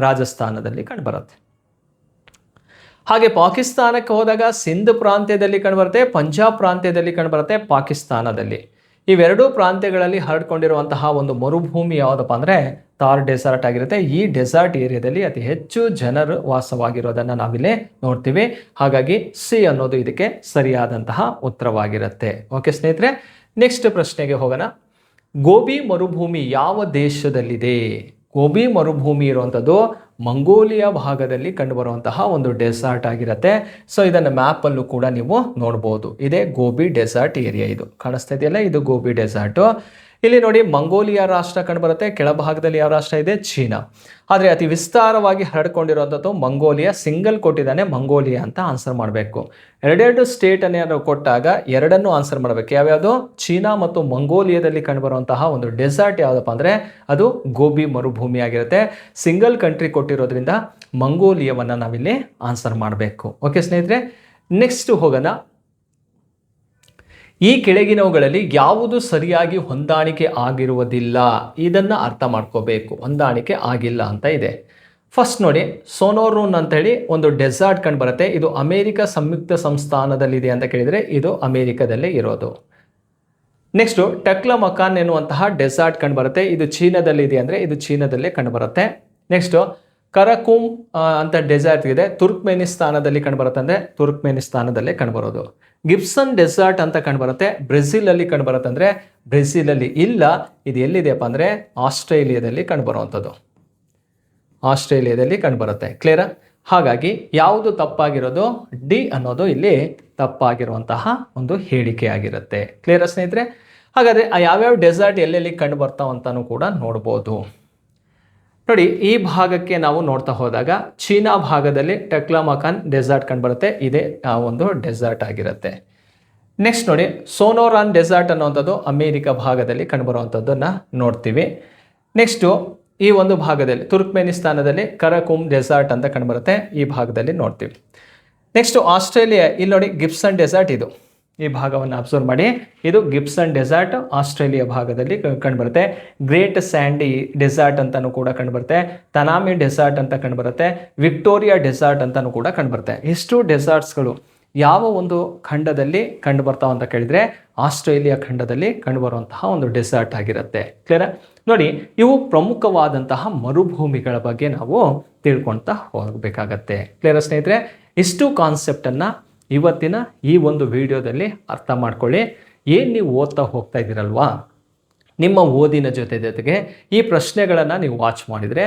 ರಾಜಸ್ಥಾನದಲ್ಲಿ ಕಂಡುಬರುತ್ತೆ. ಹಾಗೆ ಪಾಕಿಸ್ತಾನಕ್ಕೆ ಹೋದಾಗ ಸಿಂಧ್ ಪ್ರಾಂತ್ಯದಲ್ಲಿ ಕಂಡುಬರುತ್ತೆ, ಪಂಜಾಬ್ ಪ್ರಾಂತ್ಯದಲ್ಲಿ ಕಂಡುಬರುತ್ತೆ, ಪಾಕಿಸ್ತಾನದಲ್ಲಿ. ಇವೆರಡೂ ಪ್ರಾಂತ್ಯಗಳಲ್ಲಿ ಹರಡಿಕೊಂಡಿರುವಂತಹ ಒಂದು ಮರುಭೂಮಿ ಯಾವುದಪ್ಪ ಅಂದರೆ ತಾರ್ ಡೆಸರ್ಟ್ ಆಗಿರುತ್ತೆ. ಈ ಡೆಸರ್ಟ್ ಏರಿಯಾದಲ್ಲಿ ಅತಿ ಹೆಚ್ಚು ಜನರು ವಾಸವಾಗಿರೋದನ್ನು ನಾವಿಲ್ಲಿ ನೋಡ್ತೀವಿ. ಹಾಗಾಗಿ ಸಿ ಅನ್ನೋದು ಇದಕ್ಕೆ ಸರಿಯಾದಂತಹ ಉತ್ತರವಾಗಿರುತ್ತೆ. ಓಕೆ ಸ್ನೇಹಿತರೆ, ನೆಕ್ಸ್ಟ್ ಪ್ರಶ್ನೆಗೆ ಹೋಗೋಣ. ಗೋಬಿ ಮರುಭೂಮಿ ಯಾವ ದೇಶದಲ್ಲಿದೆ? ಗೋಬಿ ಮರುಭೂಮಿ ಇರುವಂಥದ್ದು ಮಂಗೋಲಿಯಾ ಭಾಗದಲ್ಲಿ ಕಂಡುಬರುವಂತಹ ಒಂದು ಡೆಸರ್ಟ್ ಆಗಿರುತ್ತೆ. ಸೊ ಇದನ್ನು ಮ್ಯಾಪಲ್ಲೂ ಕೂಡ ನೀವು ನೋಡ್ಬೋದು. ಇದೇ ಗೋಬಿ ಡೆಸರ್ಟ್ ಏರಿಯಾ, ಇದು ಕಾಣಿಸ್ತಾ ಇದೆಯಲ್ಲ, ಇದು ಗೋಬಿ ಡೆಸರ್ಟು. ಇಲ್ಲಿ ನೋಡಿ ಮಂಗೋಲಿಯಾ ರಾಷ್ಟ್ರ ಕಂಡುಬರುತ್ತೆ, ಕೆಳಭಾಗದಲ್ಲಿ ಯಾವ ರಾಷ್ಟ್ರ ಇದೆ? ಚೀನಾ. ಆದರೆ ಅತಿ ವಿಸ್ತಾರವಾಗಿ ಹರಡಿಕೊಂಡಿರುವಂಥದ್ದು ಮಂಗೋಲಿಯಾ. ಸಿಂಗಲ್ ಕೊಟ್ಟಿದ್ದಾನೆ ಮಂಗೋಲಿಯಾ ಅಂತ ಆನ್ಸರ್ ಮಾಡಬೇಕು. ಎರಡೆರಡು ಸ್ಟೇಟನ್ನು ಕೊಟ್ಟಾಗ ಎರಡನ್ನೂ ಆನ್ಸರ್ ಮಾಡಬೇಕು. ಯಾವ್ಯಾವುದು? ಚೀನಾ ಮತ್ತು ಮಂಗೋಲಿಯಾದಲ್ಲಿ ಕಂಡುಬರುವಂತಹ ಒಂದು ಡೆಸರ್ಟ್ ಯಾವುದಪ್ಪ ಅಂದರೆ ಅದು ಗೋಬಿ ಮರುಭೂಮಿ ಆಗಿರುತ್ತೆ. ಸಿಂಗಲ್ ಕಂಟ್ರಿ ಕೊಟ್ಟಿರೋದ್ರಿಂದ ಮಂಗೋಲಿಯಾವನ್ನು ನಾವಿಲ್ಲಿ ಆನ್ಸರ್ ಮಾಡಬೇಕು. ಓಕೆ ಸ್ನೇಹಿತರೆ, ನೆಕ್ಸ್ಟ್ ಹೋಗೋಣ. ಈ ಕೆಳಗಿನವುಗಳಲ್ಲಿ ಯಾವುದು ಸರಿಯಾಗಿ ಹೊಂದಾಣಿಕೆ ಆಗಿರುವುದಿಲ್ಲ? ಇದನ್ನು ಅರ್ಥ ಮಾಡ್ಕೋಬೇಕು. ಹೊಂದಾಣಿಕೆ ಆಗಿಲ್ಲ ಅಂತ ಇದೆ. ಫಸ್ಟ್ ನೋಡಿ, ಸೋನೋರೂನ್ ಅಂತೇಳಿ ಒಂದು ಡೆಸರ್ಟ್ ಕಂಡು ಬರುತ್ತೆ. ಇದು ಅಮೇರಿಕ ಸಂಯುಕ್ತ ಸಂಸ್ಥಾನದಲ್ಲಿದೆ ಅಂತ ಕೇಳಿದರೆ ಇದು ಅಮೇರಿಕದಲ್ಲೇ ಇರೋದು. ನೆಕ್ಸ್ಟು ಟಕ್ಲಮಕಾನ್ ಎನ್ನುವಂತಹ ಡೆಸರ್ಟ್ ಕಂಡು ಬರುತ್ತೆ. ಇದು ಚೀನಾದಲ್ಲಿದೆ ಅಂದರೆ ಇದು ಚೀನಾದಲ್ಲೇ ಕಂಡು ಬರುತ್ತೆ. ನೆಕ್ಸ್ಟು ಕರಕುಮ್ ಅಂತ ಡೆಸರ್ಟ್ ಇದೆ, ತುರ್ಕ್ಮೆನಿಸ್ತಾನದಲ್ಲಿ ಕಂಡುಬರುತ್ತೆ, ಅಂದರೆ ತುರ್ಕ್ಮೆನಿಸ್ತಾನದಲ್ಲೇ ಕಂಡುಬರೋದು. ಗಿಬ್ಸನ್ ಡೆಸರ್ಟ್ ಅಂತ ಕಂಡುಬರುತ್ತೆ, ಬ್ರೆಜಿಲಲ್ಲಿ ಕಂಡುಬರುತ್ತೆ, ಅಂದರೆ ಬ್ರೆಜಿಲಲ್ಲಿ ಇಲ್ಲ. ಇದು ಎಲ್ಲಿದೆಯಪ್ಪ ಅಂದರೆ ಆಸ್ಟ್ರೇಲಿಯಾದಲ್ಲಿ ಕಂಡುಬರುವಂಥದ್ದು, ಆಸ್ಟ್ರೇಲಿಯಾದಲ್ಲಿ ಕಂಡುಬರುತ್ತೆ. ಕ್ಲಿಯರಾ? ಹಾಗಾಗಿ ಯಾವುದು ತಪ್ಪಾಗಿರೋದು? ಡಿ ಅನ್ನೋದು ಇಲ್ಲಿ ತಪ್ಪಾಗಿರುವಂತಹ ಒಂದು ಹೇಳಿಕೆ ಆಗಿರುತ್ತೆ. ಕ್ಲಿಯರಾ ಸ್ನೇಹಿತರೆ? ಹಾಗಾದರೆ ಯಾವ್ಯಾವ ಡೆಸರ್ಟ್ ಎಲ್ಲೆಲ್ಲಿ ಕಂಡು ಬರ್ತಾವಂತನೂ ಕೂಡ ನೋಡ್ಬೋದು. ನೋಡಿ, ಈ ಭಾಗಕ್ಕೆ ನಾವು ನೋಡ್ತಾ ಹೋದಾಗ ಚೀನಾ ಭಾಗದಲ್ಲಿ ಟೆಕ್ಲಾಮಕಾನ್ ಡೆಸರ್ಟ್ ಕಂಡುಬರುತ್ತೆ, ಇದೇ ಆ ಒಂದು ಡೆಸರ್ಟ್ ಆಗಿರುತ್ತೆ. ನೆಕ್ಸ್ಟ್ ನೋಡಿ, ಸೋನೋರಾನ್ ಡೆಸರ್ಟ್ ಅನ್ನುವಂಥದ್ದು ಅಮೇರಿಕ ಭಾಗದಲ್ಲಿ ಕಂಡುಬರುವಂಥದ್ದನ್ನು ನೋಡ್ತೀವಿ. ನೆಕ್ಸ್ಟು ಈ ಒಂದು ಭಾಗದಲ್ಲಿ ತುರ್ಕ್ಮೆನಿಸ್ತಾನದಲ್ಲಿ ಕರಕುಮ್ ಡೆಸರ್ಟ್ ಅಂತ ಕಂಡುಬರುತ್ತೆ, ಈ ಭಾಗದಲ್ಲಿ ನೋಡ್ತೀವಿ. ನೆಕ್ಸ್ಟು ಆಸ್ಟ್ರೇಲಿಯಾ, ಇಲ್ಲಿ ನೋಡಿ ಗಿಬ್ಸನ್ ಡೆಸರ್ಟ್, ಇದು ಈ ಭಾಗವನ್ನು ಅಬ್ಸರ್ವ್ ಮಾಡಿ, ಇದು ಗಿಬ್ಸನ್ ಡೆಸರ್ಟ್ ಆಸ್ಟ್ರೇಲಿಯಾ ಭಾಗದಲ್ಲಿ ಕಂಡುಬರುತ್ತೆ. ಗ್ರೇಟ್ ಸ್ಯಾಂಡಿ ಡೆಸರ್ಟ್ ಅಂತಲೂ ಕೂಡ ಕಂಡುಬರುತ್ತೆ, ತನಾಮಿ ಡೆಸರ್ಟ್ ಅಂತ ಕಂಡುಬರುತ್ತೆ, ವಿಕ್ಟೋರಿಯಾ ಡೆಸರ್ಟ್ ಅಂತಲೂ ಕೂಡ ಕಂಡುಬರುತ್ತೆ. ಇಷ್ಟು ಡೆಸರ್ಟ್ಸ್ಗಳು ಯಾವ ಒಂದು ಖಂಡದಲ್ಲಿ ಕಂಡು ಬರ್ತಾವ ಅಂತ ಕೇಳಿದರೆ ಆಸ್ಟ್ರೇಲಿಯಾ ಖಂಡದಲ್ಲಿ ಕಂಡುಬರುವಂತಹ ಒಂದು ಡೆಸರ್ಟ್ ಆಗಿರುತ್ತೆ. ಕ್ಲಿಯರ್? ನೋಡಿ, ಇವು ಪ್ರಮುಖವಾದಂತಹ ಮರುಭೂಮಿಗಳ ಬಗ್ಗೆ ನಾವು ತಿಳ್ಕೊಳ್ತಾ ಹೋಗಬೇಕಾಗತ್ತೆ. ಕ್ಲಿಯರ್ ಸ್ನೇಹಿತರೆ? ಇಷ್ಟು ಕಾನ್ಸೆಪ್ಟನ್ನು ಇವತ್ತಿನ ಈ ಒಂದು ವಿಡಿಯೋದಲ್ಲಿ ಅರ್ಥ ಮಾಡ್ಕೊಳ್ಳಿ. ಏನು ನೀವು ಓದ್ತಾ ಹೋಗ್ತಾ ಇದ್ದೀರಲ್ವಾ, ನಿಮ್ಮ ಓದಿನ ಜೊತೆಗೆ ಈ ಪ್ರಶ್ನೆಗಳನ್ನು ನೀವು ವಾಚ್ ಮಾಡಿದರೆ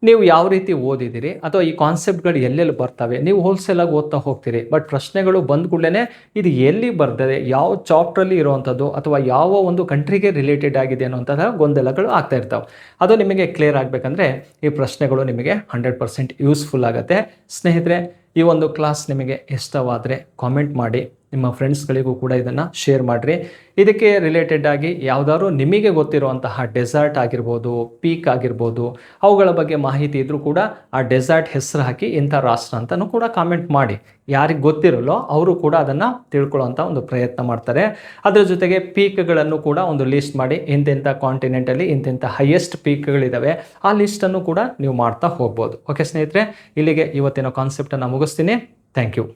ನೀವು ಯಾವ ರೀತಿ ಓದಿದ್ದೀರಿ ಅಥವಾ ಈ ಕಾನ್ಸೆಪ್ಟ್ಗಳು ಎಲ್ಲೆಲ್ಲಿ ಬರ್ತವೆ, ನೀವು ಹೋಲ್ಸೇಲಾಗಿ ಓದ್ತಾ ಹೋಗ್ತೀರಿ, ಬಟ್ ಪ್ರಶ್ನೆಗಳು ಬಂದ ಕೂಡಲೇ ಇದು ಎಲ್ಲಿ ಬರ್ತದೆ, ಯಾವ ಚಾಪ್ಟ್ರಲ್ಲಿ ಇರುವಂಥದ್ದು ಅಥವಾ ಯಾವ ಒಂದು ಕಂಟ್ರಿಗೆ ರಿಲೇಟೆಡ್ ಆಗಿದೆ ಅನ್ನೋಂತಹ ಗೊಂದಲಗಳು ಆಗ್ತಾ ಇರ್ತಾವೆ. ಅದು ನಿಮಗೆ ಕ್ಲಿಯರ್ ಆಗಬೇಕಂದ್ರೆ ಈ ಪ್ರಶ್ನೆಗಳು ನಿಮಗೆ 100% ಯೂಸ್ಫುಲ್ ಆಗುತ್ತೆ. ಸ್ನೇಹಿತರೆ, ಈ ಒಂದು ಕ್ಲಾಸ್ ನಿಮಗೆ ಇಷ್ಟವಾದರೆ ಕಾಮೆಂಟ್ ಮಾಡಿ, ನಿಮ್ಮ ಫ್ರೆಂಡ್ಸ್ಗಳಿಗೂ ಕೂಡ ಇದನ್ನು ಶೇರ್ ಮಾಡಿರಿ. ಇದಕ್ಕೆ ರಿಲೇಟೆಡ್ ಆಗಿ ಯಾವುದಾದ್ರು ನಿಮಗೆ ಗೊತ್ತಿರುವಂತಹ ಡೆಸರ್ಟ್ ಆಗಿರ್ಬೋದು, ಪೀಕ್ ಆಗಿರ್ಬೋದು, ಅವುಗಳ ಬಗ್ಗೆ ಮಾಹಿತಿ ಇದ್ದರೂ ಕೂಡ ಆ ಡೆಸರ್ಟ್ ಹೆಸರು ಹಾಕಿ ಇಂಥ ರಾಷ್ಟ್ರ ಅಂತಲೂ ಕೂಡ ಕಾಮೆಂಟ್ ಮಾಡಿ. ಯಾರಿಗೆ ಗೊತ್ತಿರಲ್ಲೋ ಅವರು ಕೂಡ ಅದನ್ನು ತಿಳ್ಕೊಳ್ಳೋಂಥ ಒಂದು ಪ್ರಯತ್ನ ಮಾಡ್ತಾರೆ. ಅದರ ಜೊತೆಗೆ ಪೀಕ್ಗಳನ್ನು ಕೂಡ ಒಂದು ಲಿಸ್ಟ್ ಮಾಡಿ, ಇಂತಿಂಥ ಕಾಂಟಿನೆಂಟಲ್ಲಿ ಇಂತಿಂಥ ಹೈಯೆಸ್ಟ್ ಪೀಕ್ಗಳಿದ್ದಾವೆ, ಆ ಲಿಸ್ಟನ್ನು ಕೂಡ ನೀವು ಮಾಡ್ತಾ ಹೋಗ್ಬೋದು. ಓಕೆ ಸ್ನೇಹಿತರೆ, ಇಲ್ಲಿಗೆ ಇವತ್ತಿನ ಕಾನ್ಸೆಪ್ಟನ್ನು ಮುಗಿಸ್ತೀನಿ. Thank you.